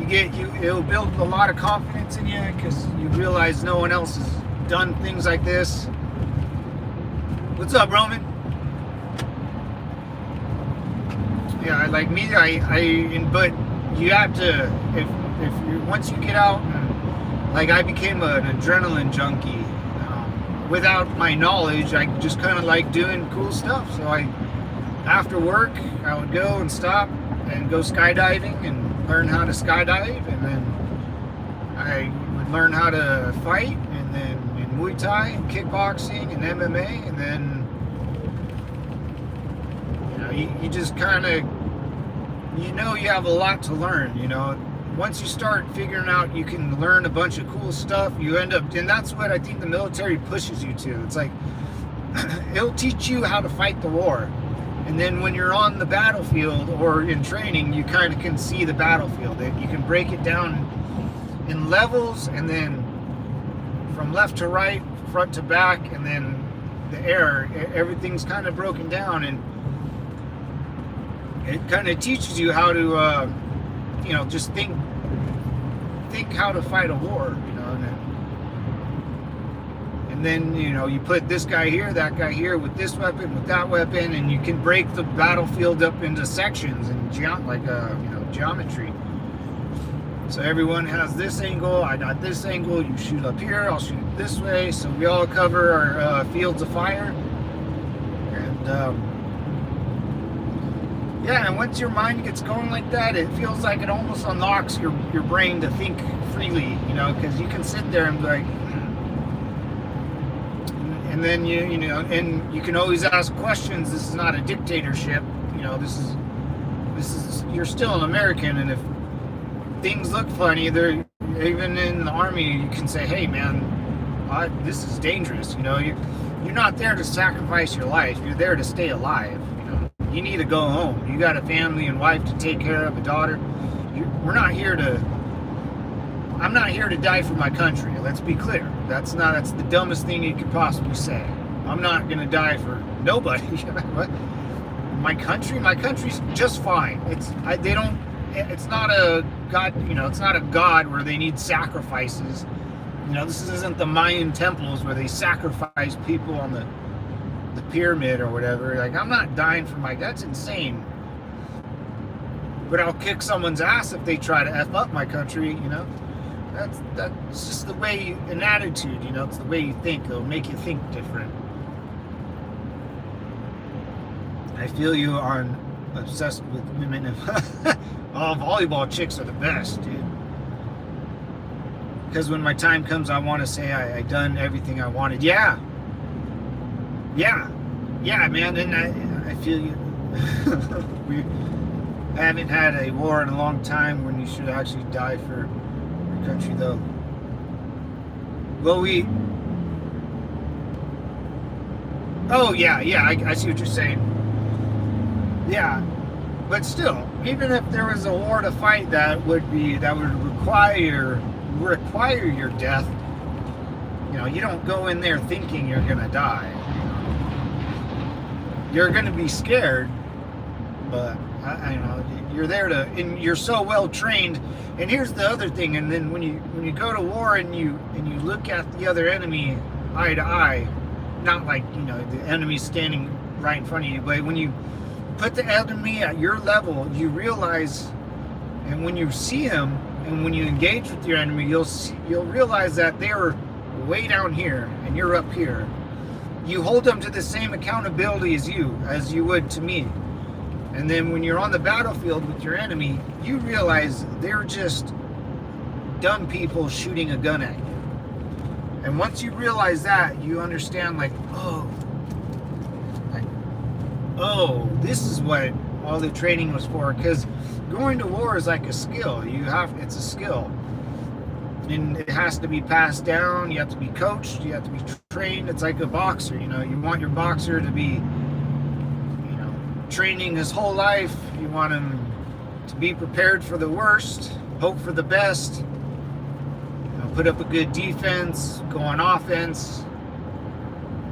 it'll build a lot of confidence in you because you realize no one else has done things like this. What's up, Roman? Yeah, like me, but you have to, if you once you get out, and, like I became an adrenaline junkie. Without my knowledge, I just kind of like doing cool stuff. So after work, I would go and stop and go skydiving and learn how to skydive, and then I would learn how to fight, and then in Muay Thai and kickboxing and MMA, and then you know, you just kind of, you know, you have a lot to learn, you know. Once you start figuring out you can learn a bunch of cool stuff, you end up, and that's what I think the military pushes you to. It's like, it'll teach you how to fight the war. And then when you're on the battlefield or in training, you kind of can see the battlefield. You can break it down in levels, and then from left to right, front to back, and then the air, everything's kind of broken down, and it kind of teaches you how to, you know, just think how to fight a war, you know, and then, you know, you put this guy here, that guy here, with this weapon, with that weapon, and you can break the battlefield up into sections and geometry. So everyone has this angle, I got this angle, you shoot up here, I'll shoot this way, so we all cover our fields of fire. And yeah, and once your mind gets going like that, it feels like it almost unlocks your brain to think freely, you know, because you can sit there and be like, and then you know, and you can always ask questions. This is not a dictatorship, you know. This is you're still an American, and if things look funny, they're even in the army. You can say, "Hey, man, this is dangerous." You know, you're not there to sacrifice your life. You're there to stay alive. You know, you need to go home. You got a family and wife to take care of, a daughter. We're not here to. I'm not here to die for my country. Let's be clear. That's the dumbest thing you could possibly say. I'm not gonna die for nobody. My country's just fine. It's not a God, you know, it's not a God where they need sacrifices. You know, this isn't the Mayan temples where they sacrifice people on the pyramid or whatever. Like, I'm not dying for that's insane. But I'll kick someone's ass if they try to F up my country, you know. That's just the way an attitude, you know, it's the way you think. It'll make you think different. I feel you on obsessed with women and oh, volleyball chicks are the best, dude. Because when my time comes, I want to say I done everything I wanted. Yeah, man. And I feel you. We haven't had a war in a long time when you should actually die for your country, though. Well, oh yeah, I see what you're saying. Yeah, but still, even if there was a war to fight that would require your death, you know, you don't go in there thinking you're gonna die. You're gonna be scared, but I know you're there and you're so well trained. And here's the other thing. And then when you go to war and you look at the other enemy eye to eye, not like, you know, the enemy standing right in front of you, but when you put the enemy at your level, you realize, and when you see him and when you engage with your enemy, you'll realize that they're way down here and you're up here. You hold them to the same accountability as you would to me. And then when you're on the battlefield with your enemy, you realize they're just dumb people shooting a gun at you. And once you realize that, you understand, like, oh, this is what all the training was for. Because going to war is like a skill. It's a skill. And it has to be passed down. You have to be coached. You have to be trained. It's like a boxer, you know. You want your boxer to be, training his whole life. You want him to be prepared for the worst, hope for the best, put up a good defense, go on offense.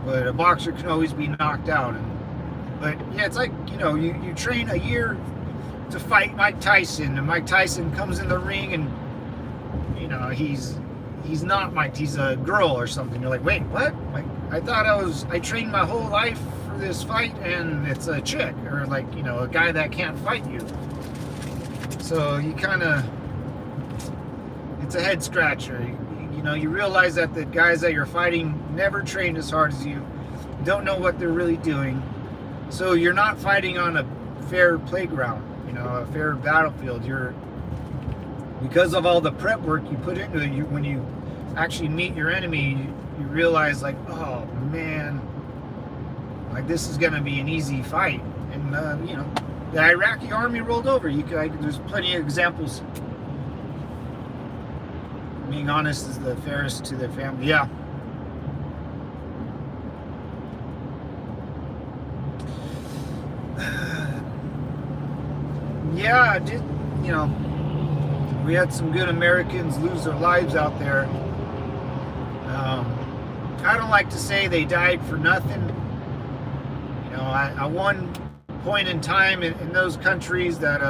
But a boxer can always be knocked out. But yeah, it's like, you train a year to fight Mike Tyson, and Mike Tyson comes in the ring and he's not Mike, he's a girl or something. You're like, wait, what? Like, I trained my whole life this fight and it's a chick, or like, a guy that can't fight you. So you it's a head scratcher. You realize that the guys that you're fighting never trained as hard as you, don't know what they're really doing. So you're not fighting on a fair playground, a fair battlefield. Because of all the prep work you put into it, when you actually meet your enemy, you realize, like, oh man, like, this is going to be an easy fight. And, the Iraqi army rolled over. There's plenty of examples. Being honest is the fairest to the family. Yeah. Yeah, I did, we had some good Americans lose their lives out there. I don't like to say they died for nothing. At one point in time in those countries that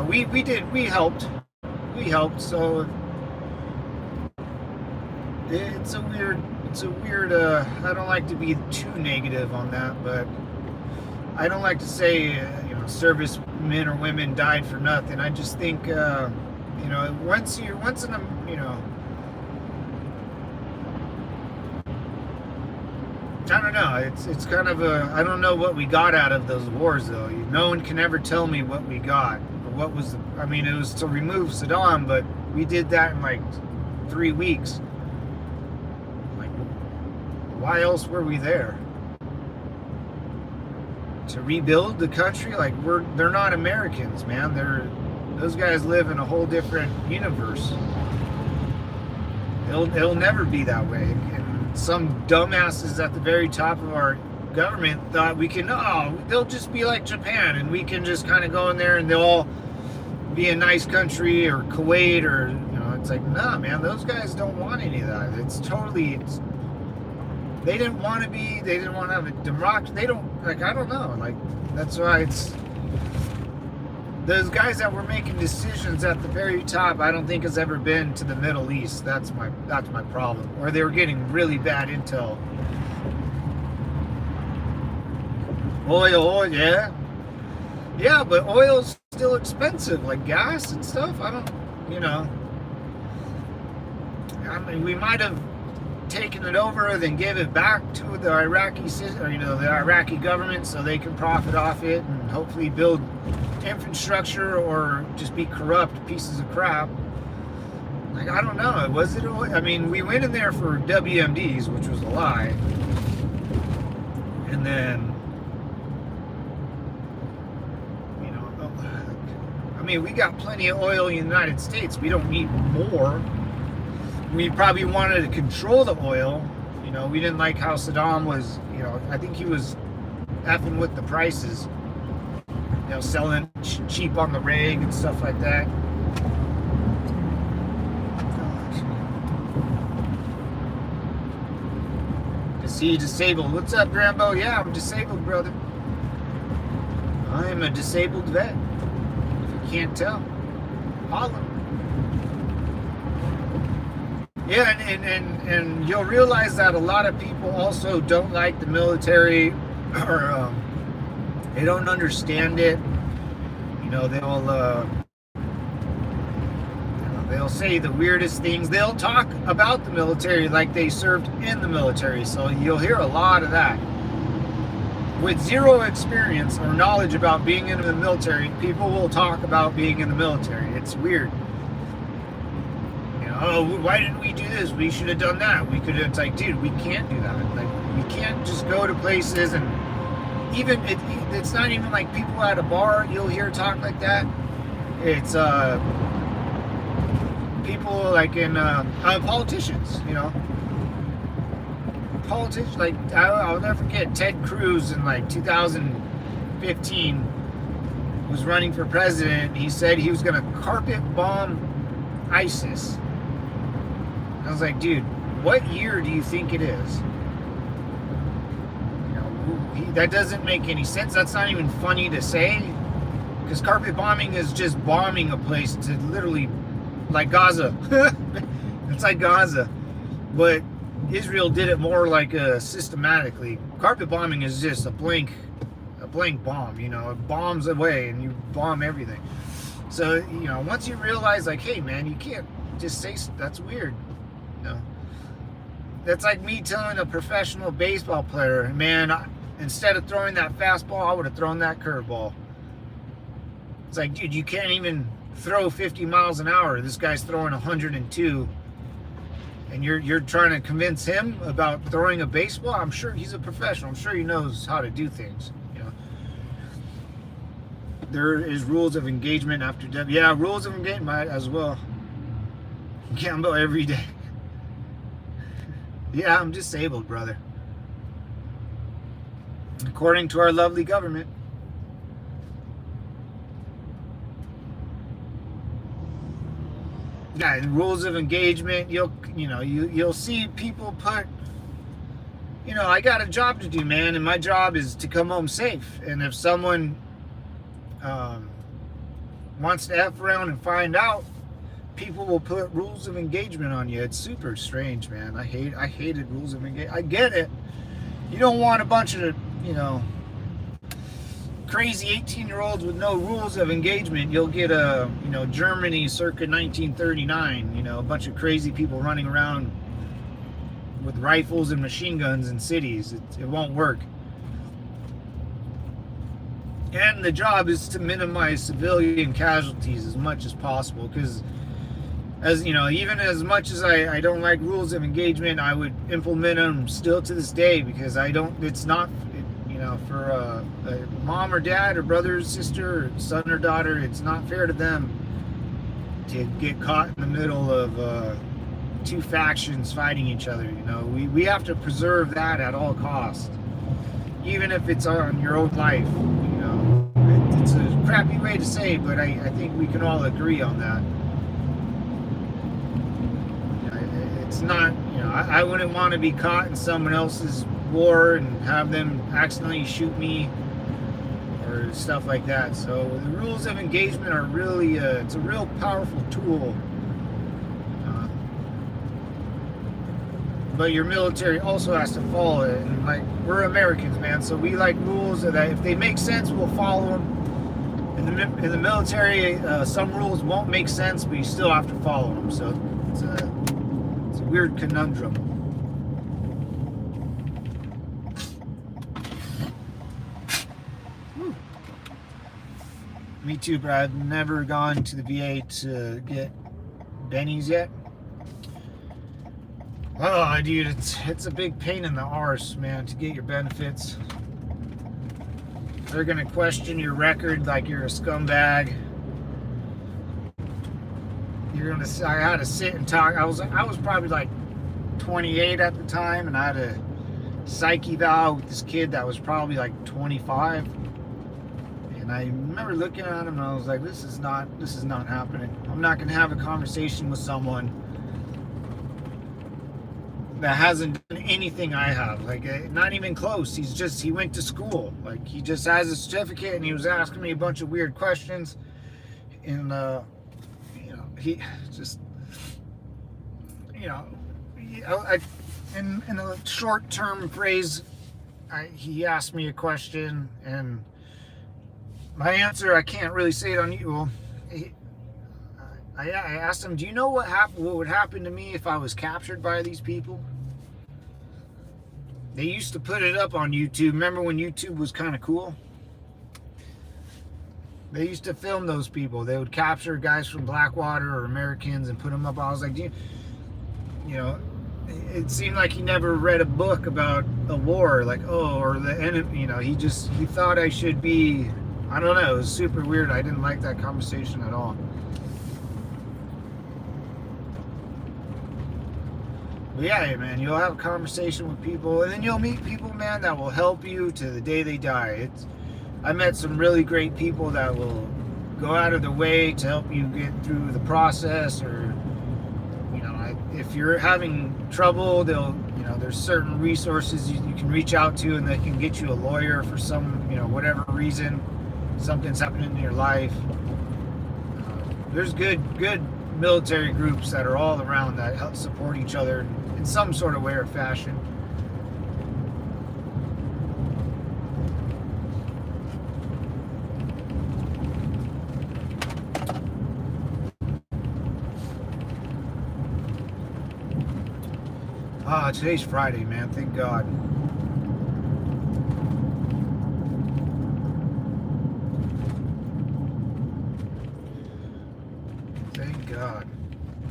we helped. So it's a weird. I don't like to be too negative on that, but I don't like to say, servicemen or women died for nothing. I just think, once in a, I don't know. It's kind of I don't know what we got out of those wars, though. No one can ever tell me what we got or what was it was to remove Saddam, but we did that in like 3 weeks. Like, why else were we there? To rebuild the country? Like, they're not Americans, man. Those guys live in a whole different universe. It'll never be that way. And some dumbasses at the very top of our government thought they'll just be like Japan, and we can just kind of go in there and they'll all be a nice country, or Kuwait, or it's like, nah, man, those guys don't want any of that. They didn't want to have a democracy. They don't, I don't know, that's why it's those guys that were making decisions at the very top. I don't think has ever been to the Middle East. That's my problem. Or they were getting really bad intel. Oil, yeah, but oil's still expensive, like gas and stuff. We might have taken it over, then give it back to the Iraqi system, the Iraqi government, so they can profit off it and hopefully build infrastructure, or just be corrupt pieces of crap. Like, I don't know. Was it? We went in there for WMDs, which was a lie, and then we got plenty of oil in the United States. We don't need more. We probably wanted to control the oil. We didn't like how Saddam was, I think he was effing with the prices, selling cheap on the rig and stuff like that. Is he disabled? What's up, Rambo? Yeah, I'm disabled, brother. I am a disabled vet. If you can't tell, holla. Yeah, and you'll realize that a lot of people also don't like the military, or they don't understand it. They'll say the weirdest things. They'll talk about the military like they served in the military. So you'll hear a lot of that. With zero experience or knowledge about being in the military, people will talk about being in the military. It's weird. Why didn't we do this? We should have done that. We could have. It's like, dude, we can't do that. Like, we can't just go to places, and even it's not even like people at a bar you'll hear talk like that. It's people like in politicians. Politicians, like I'll never forget Ted Cruz in like 2015 was running for president. He said he was going to carpet bomb ISIS. I was like, dude, what year do you think it is? That doesn't make any sense. That's not even funny to say, because carpet bombing is just bombing a place to literally, like Gaza. It's like Gaza, but Israel did it more like systematically. Carpet bombing is just a blank bomb. It bombs away and you bomb everything. So once you realize, like, hey man, you can't just say that's weird. That's like me telling a professional baseball player, man, instead of throwing that fastball, I would have thrown that curveball. It's like, dude, you can't even throw 50 miles an hour. This guy's throwing 102, and you're trying to convince him about throwing a baseball. I'm sure he's a professional. I'm sure he knows how to do things. There is rules of engagement after death. Yeah, rules of engagement as well. Gamble every day. Yeah, I'm disabled, brother. According to our lovely government. Yeah, and rules of engagement, you'll see people put, I got a job to do, man, and my job is to come home safe. And if someone wants to F around and find out, people will put rules of engagement on you. It's super strange, man. I hated rules of engagement. I get it. You don't want a bunch of, crazy 18-year-olds with no rules of engagement. You'll get a, Germany circa 1939, a bunch of crazy people running around with rifles and machine guns in cities. It won't work. And the job is to minimize civilian casualties as much as possible, because even as much as I don't like rules of engagement, I would implement them still to this day, because it's not, for a mom or dad or brother or sister or son or daughter, it's not fair to them to get caught in the middle of two factions fighting each other. We have to preserve that at all costs, even if it's on your own life. It's a crappy way to say, but I think we can all agree on that. It's not, I wouldn't want to be caught in someone else's war and have them accidentally shoot me or stuff like that. So the rules of engagement are really, it's a real powerful tool. But your military also has to follow it. And we're Americans, man, so we like rules that if they make sense, we'll follow them. In the military, some rules won't make sense, but you still have to follow them. So it's a weird conundrum. Whew. Me too, but I've never gone to the VA to get bennies yet. Oh, dude, it's a big pain in the arse, man, to get your benefits. They're gonna question your record like you're a scumbag. I had to sit and talk. I was probably like 28 at the time, and I had a psych eval with this kid that was probably like 25. And I remember looking at him and I was like, this is not happening. I'm not gonna have a conversation with someone that hasn't done anything I have, not even close. He went to school, he just has a certificate, and he was asking me a bunch of weird questions, and he just, in a short-term phrase, he asked me a question, and my answer, I can't really say it on you. Well, I asked him, do you know what would happen to me if I was captured by these people? They used to put it up on YouTube. Remember when YouTube was kind of cool? They used to film those people. They would capture guys from Blackwater or Americans and put them up. I was like, it seemed like he never read a book about a war, or the enemy. He thought I should be, I don't know. It was super weird. I didn't like that conversation at all. But yeah, man, you'll have a conversation with people, and then you'll meet people, man, that will help you to the day they die. I met some really great people that will go out of their way to help you get through the process, or, if you're having trouble, there's certain resources you can reach out to, and they can get you a lawyer for some, whatever reason, something's happening in your life. There's good military groups that are all around that help support each other in some sort of way or fashion. Today's Friday, man. Thank God. Thank God.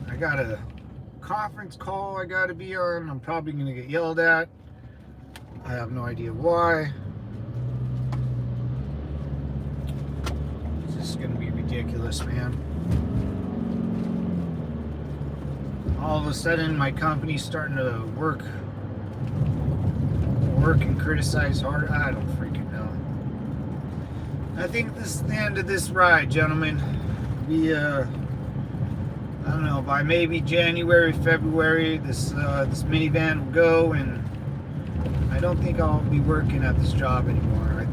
I got a conference call I got to be on. I'm probably going to get yelled at. I have no idea why. It's just going to be ridiculous, man. All of a sudden, my company's starting to work and criticize hard. I don't freaking know. I think this is the end of this ride, gentlemen. I don't know, by maybe January, February, this minivan will go, and I don't think I'll be working at this job anymore.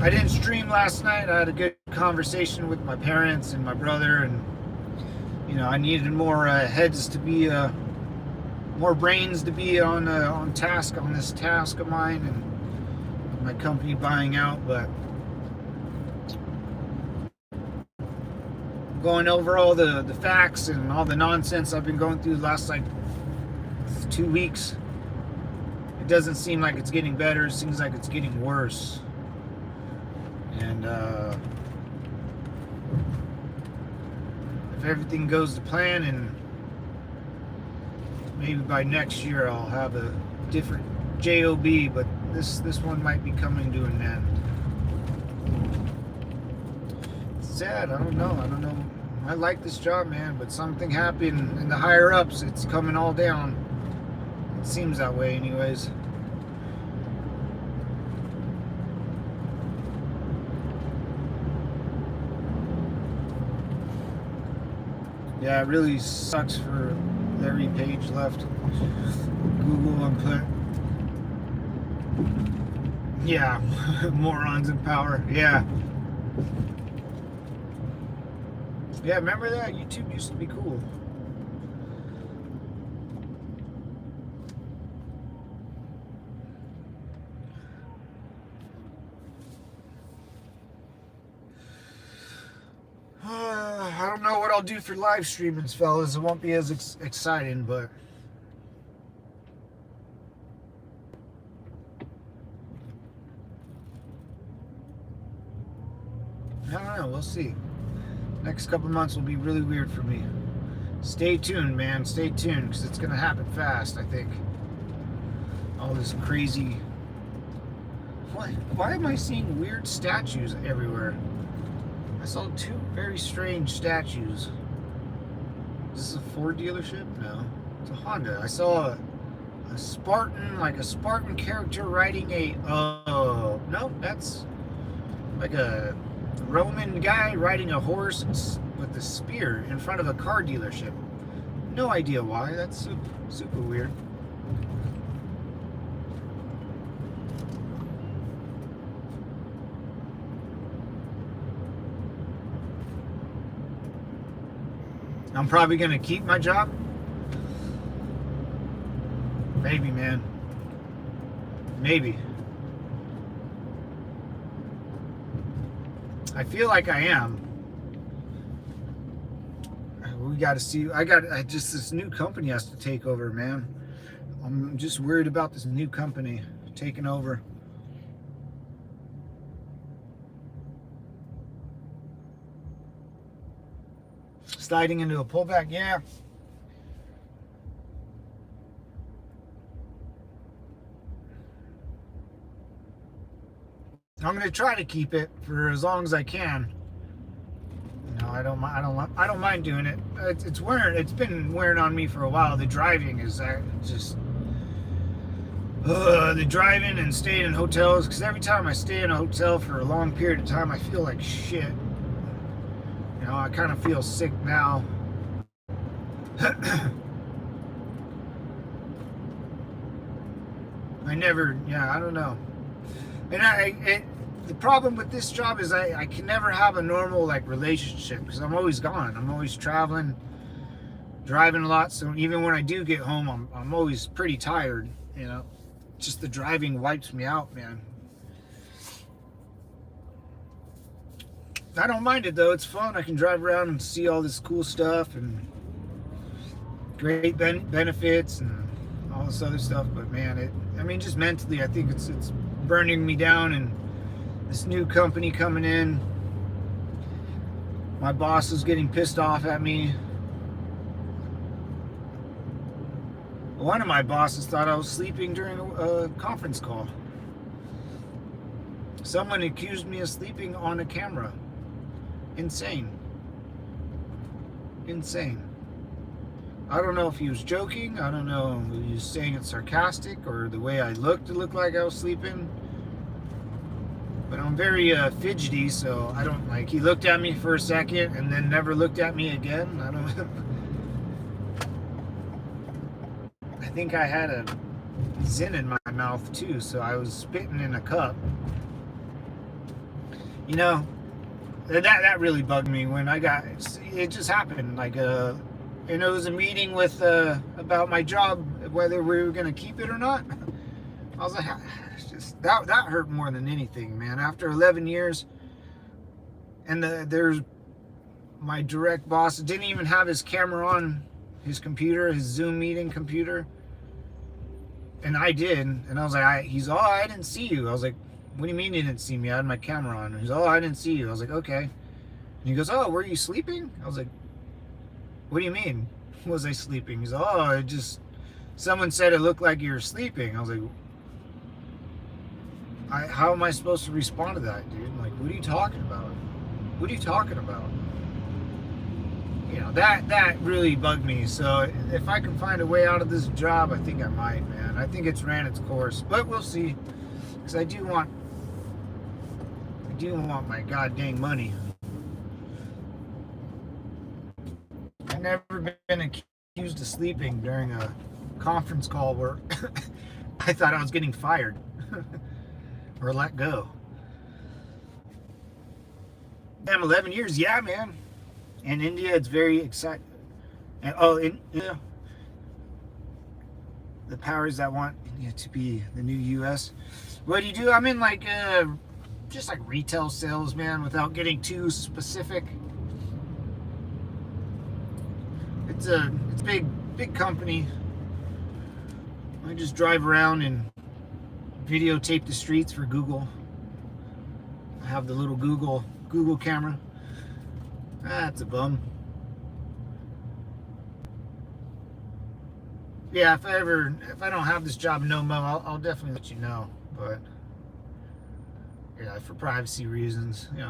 I didn't stream last night. I had a good conversation with my parents and my brother, and I needed more heads to be, more brains to be on task on this task of mine, and my company buying out. But going over all the facts and all the nonsense I've been going through the last like 2 weeks. It doesn't seem like it's getting better. It seems like it's getting worse. And if everything goes to plan, and maybe by next year I'll have a different job, but this one might be coming to an end. It's sad. I don't know. I like this job, man, but something happened in the higher ups. It's coming all down. It seems that way anyways. Yeah, it really sucks for Larry Page left Google and put, yeah, morons in power. Yeah, remember that? YouTube used to be cool. I don't know what I'll do for live streamings, fellas. It won't be as exciting, but I don't know. We'll see. Next couple months will be really weird for me. Stay tuned, man. Stay tuned, because it's going to happen fast, I think. All this crazy... Why am I seeing weird statues everywhere? I saw 2 very strange statues. Is this a Ford dealership? No. It's a Honda. I saw a Spartan, like a Spartan character riding a... Oh, no, that's like a Roman guy riding a horse with a spear in front of a car dealership. No idea why. That's super weird. I'm probably going to keep my job. Maybe, man. Maybe. I feel like I am. We got to see. This new company has to take over, man. I'm just worried about this new company taking over. Sliding into a pullback, yeah. I'm gonna try to keep it for as long as I can. No, I don't mind doing it. It's wearing. It's been wearing on me for a while. The driving is just the driving and staying in hotels. Because every time I stay in a hotel for a long period of time, I feel like shit. You know, I kind of feel sick now. I don't know. And the problem with this job is I can never have a normal like relationship, because I'm always gone. I'm always traveling, driving a lot. So even when I do get home, I'm always pretty tired. You know, just the driving wipes me out, man. I don't mind it though. It's fun. I can drive around and see all this cool stuff and great benefits and all this other stuff. But man, just mentally, I think it's burning me down. And this new company coming in, my boss is getting pissed off at me. One of my bosses thought I was sleeping during a conference call. Someone accused me of sleeping on a camera. Insane. I don't know if he was joking. I don't know if he was saying it sarcastic, or the way I looked, it looked like I was sleeping. But I'm very fidgety, so I don't like. He looked at me for a second and then never looked at me again. I don't. I think I had a Zin in my mouth too, so I was spitting in a cup. You know. That really bugged me when I got it. Just happened like and it was a meeting with about my job, whether we were gonna keep it or not. I was like, just that hurt more than anything, man. After 11 years, and there's my direct boss didn't even have his camera on his computer, his Zoom meeting computer. And I did. And I was like, he's, oh, I didn't see you. I was like, what do you mean you didn't see me? I had my camera on. He's, oh, I didn't see you. I was like, okay. And he goes, oh, were you sleeping? I was like, what do you mean? Was I sleeping? He's, oh, it just, someone said it looked like you were sleeping. I was like, how am I supposed to respond to that, dude? Like, what are you talking about? What are you talking about? You know, that really bugged me. So if I can find a way out of this job, I think I might, man. I think it's ran its course, but we'll see. Because I do want my goddamn money. I've never been accused of sleeping during a conference call where I thought I was getting fired or let go. Damn, 11 years, yeah, man. In India, it's very exciting. And in India, the powers that want India to be the new U.S. What do you do? I'm in like just like retail sales, man, without getting too specific. It's a big company. I just drive around and videotape the streets for Google. I have the little Google camera. That's a bum. Yeah, if I don't have this job no mo, I'll definitely let you know. But yeah, for privacy reasons, you know,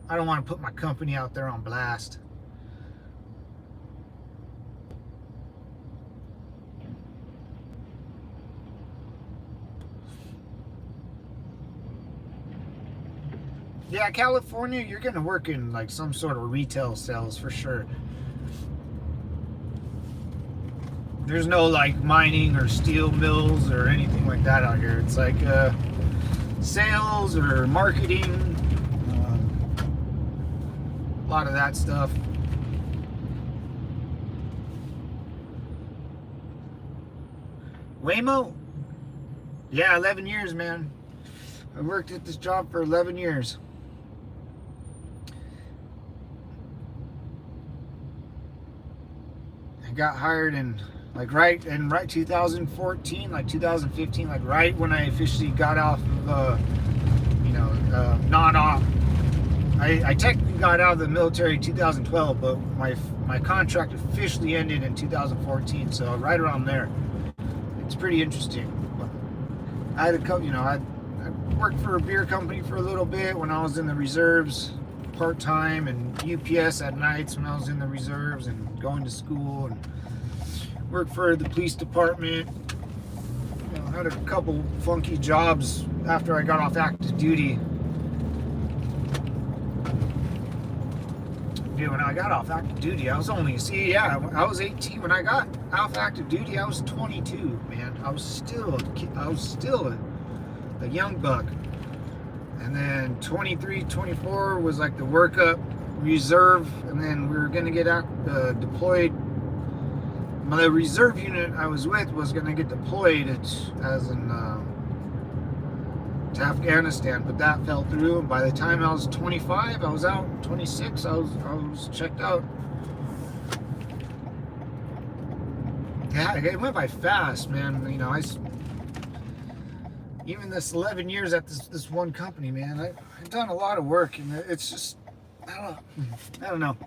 I don't want to put my company out there on blast. Yeah, California, you're gonna work in like some sort of retail sales for sure. There's no like mining or steel mills or anything like that out here. It's like sales or marketing, a lot of that stuff. Waymo? Yeah, 11 years, man. I worked at this job for 11 years. I got hired in right 2014, like 2015, like right when I officially got off of non-op. I technically got out of the military in 2012, but my contract officially ended in 2014, so right around there. It's pretty interesting. I had a couple, I worked for a beer company for a little bit when I was in the reserves, part-time, and UPS at nights when I was in the reserves and going to school, and worked for the police department. Had a couple funky jobs after I got off active duty. Dude, when I got off active duty, I was I was 18 when I got off active duty. I was 22, man. I was still a young buck. And then 23, 24 was like the workup reserve, and then we were gonna get deployed. The reserve unit I was with was gonna get deployed to Afghanistan, but that fell through. And by the time I was 25, I was out. 26, I was checked out. Yeah, it went by fast, man. Even this 11 years at this one company, man, I've done a lot of work, and it's just, I don't know.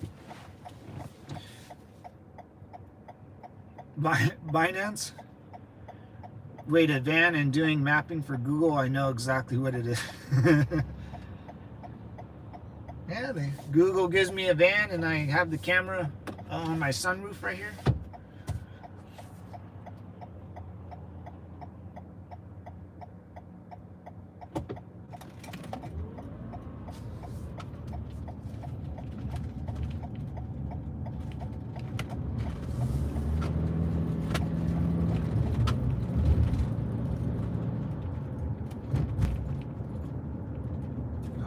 Binance? Wait, a van and doing mapping for Google? I know exactly what it is. Yeah, Google gives me a van, and I have the camera on my sunroof right here.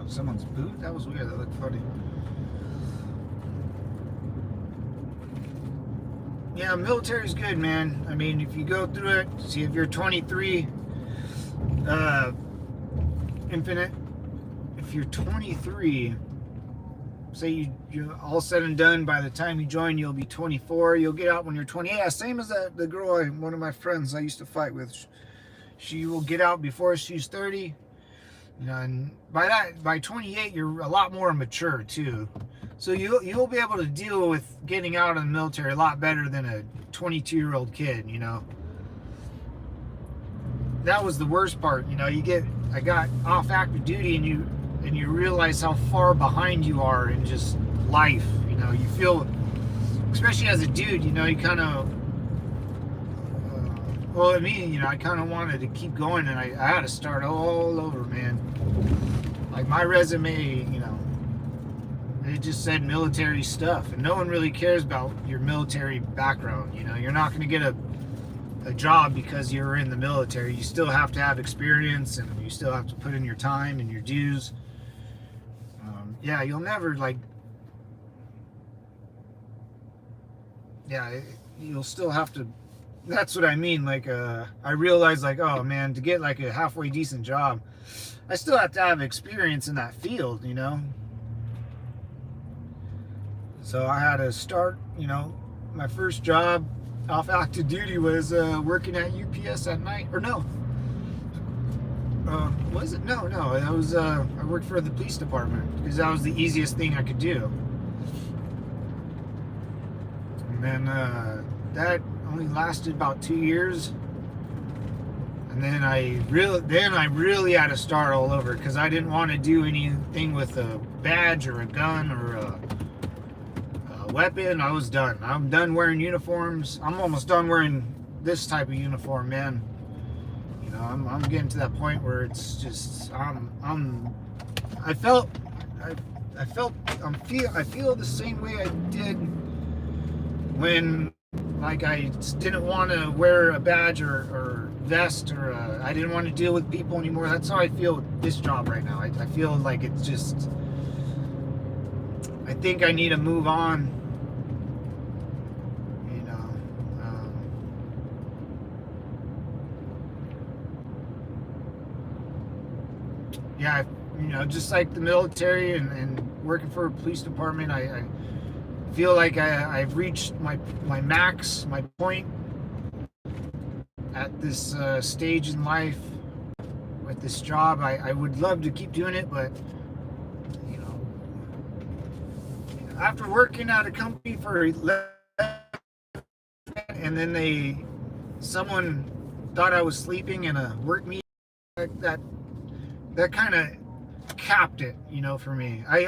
Someone's boot? That was weird. That looked funny. Yeah, military's good, man. I mean, if you go through it, see if you're 23, infinite. If you're 23, say you all said and done, by the time you join, you'll be 24. You'll get out when you're 20. Yeah, same as the girl, one of my friends I used to fight with. She will get out before she's 30. You know, and by 28, you're a lot more mature too. So you'll be able to deal with getting out of the military a lot better than a 22-year-old kid. You know, that was the worst part. You know, I got off active duty, and you realize how far behind you are in just life. You know, you feel, especially as a dude, you know, you kind of, well, I mean, you know, I kind of wanted to keep going, and I had to start all over, man. Like my resume, you know, it just said military stuff, and no one really cares about your military background. You know, you're not going to get a job because you're in the military. You still have to have experience, and you still have to put in your time and your dues. Yeah, you'll never, like, yeah, you'll still have to, that's what I mean. Like, I realized, like, oh man, to get like a halfway decent job, I still have to have experience in that field, you know. So I had to start, you know, my first job off active duty was working at UPS at night, or no, was it? No, that was, I worked for the police department, because that was the easiest thing I could do. And then that only lasted about 2 years, and then I really had to start all over, because I didn't want to do anything with a badge or a gun or a weapon. I was done. I'm done wearing uniforms. I'm almost done wearing this type of uniform, man. You know, I'm getting to that point where it's just I feel the same way I did when, like, I didn't want to wear a badge or vest, or I didn't want to deal with people anymore. That's how I feel with this job right now. I feel like it's just, I think I need to move on. You know, yeah, you know, just like the military and working for a police department, I feel like I've reached my max, my point at this stage in life with this job. I would love to keep doing it, but you know, after working at a company for 11, and then someone thought I was sleeping in a work meeting, that kind of capped it, you know, for me. I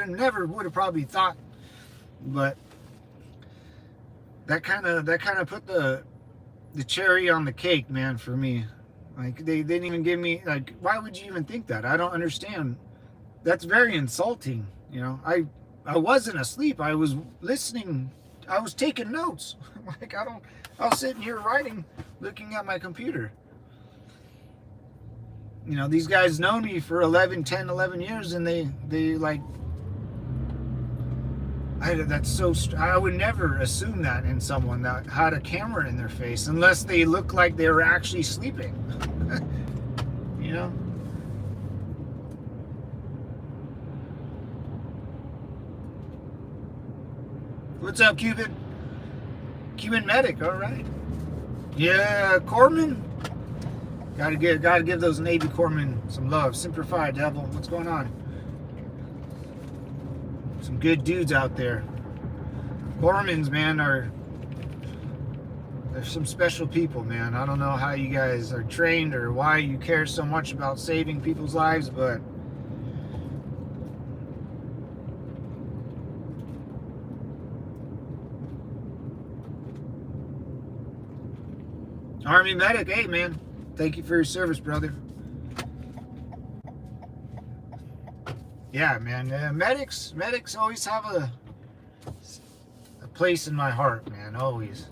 never would have probably thought, but that kind of put the cherry on the cake, man, for me. Like, they didn't even give me, like, why would you even think that? I don't understand. That's very insulting, you know. I wasn't asleep. I was listening. I was taking notes. Like, I was sitting here writing, looking at my computer. You know, these guys known me for 11 years, and they like, that's so, I would never assume that in someone that had a camera in their face, unless they look like they were actually sleeping. You know? What's up, Cuban? Cuban medic, all right. Yeah, Corpsman. Gotta give those Navy corpsmen some love. Semper Fi, devil. What's going on? Some good dudes out there. Corpsmen, man, they're some special people, man. I don't know how you guys are trained or why you care so much about saving people's lives, but Army medic, hey, man. Thank you for your service, brother. Yeah, man. Medics always have a place in my heart, man. Always.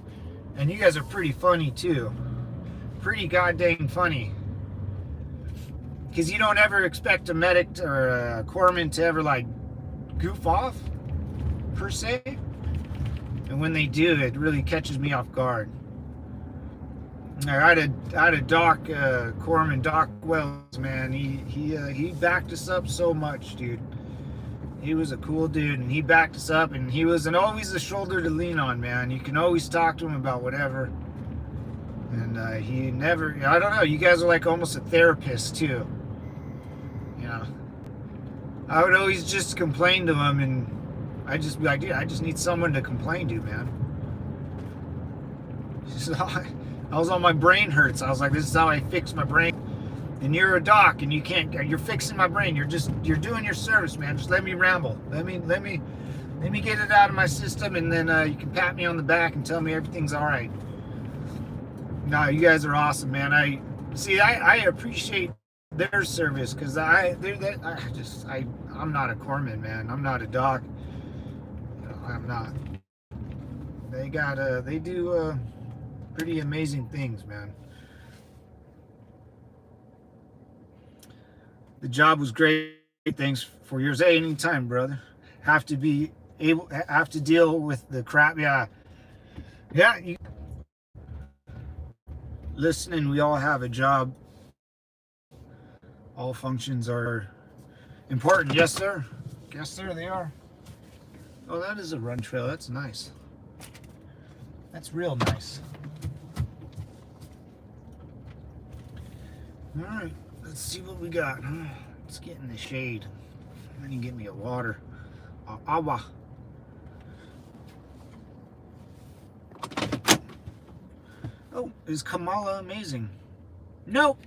And you guys are pretty funny too. Pretty goddamn funny. Because you don't ever expect a medic or a corpsman to ever, like, goof off, per se. And when they do, it really catches me off guard. I had a Doc, Corpsman, Doc Wells, man. He backed us up so much, dude. He was a cool dude, and he backed us up, and he was always a shoulder to lean on, man. You can always talk to him about whatever. And he never, I don't know, you guys are like almost a therapist too. You know, I would always just complain to him, and I'd just be like, dude, I just need someone to complain to, man. So I was on my brain hurts. I was like, this is how I fix my brain. And you're a doc, and you're fixing my brain. You're doing your service, man. Just let me ramble. Let me get it out of my system, and then you can pat me on the back and tell me everything's all right. No, you guys are awesome, man. I appreciate their service, because I'm not a corpsman, man. I'm not a doc. I'm not. They do pretty amazing things, man. The job was great. Thanks for yours. Hey, anytime, brother. Have to deal with the crap. Yeah. Listening, we all have a job. All functions are important. Yes, sir. Yes, sir, they are. Oh, that is a run trail. That's nice. That's real nice. All right, let's see what we got. Let's get in the shade. I need to get me a water. Agua. Oh, is Kamala amazing? Nope.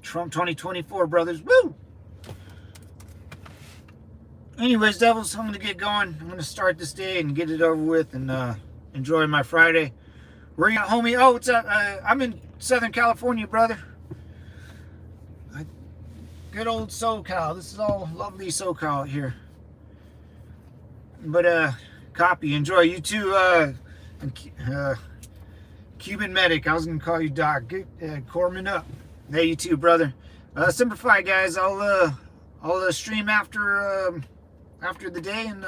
Trump 2024, brothers. Woo! Anyways, devils, I'm going to get going. I'm going to start this day and get it over with and enjoy my Friday. Where you at, homie? Oh, what's up? I'm in Southern California, brother. Good old SoCal. This is all lovely SoCal out here. But, copy. Enjoy. You too, Cuban medic. I was going to call you Doc. Good, corpsman up. Hey, you too, brother. Simplify, guys. I'll stream after the day, and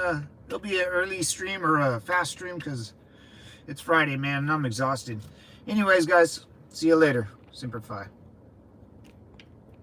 it'll be an early stream or a fast stream because it's Friday, man, and I'm exhausted. Anyways, guys, see you later. Simplify.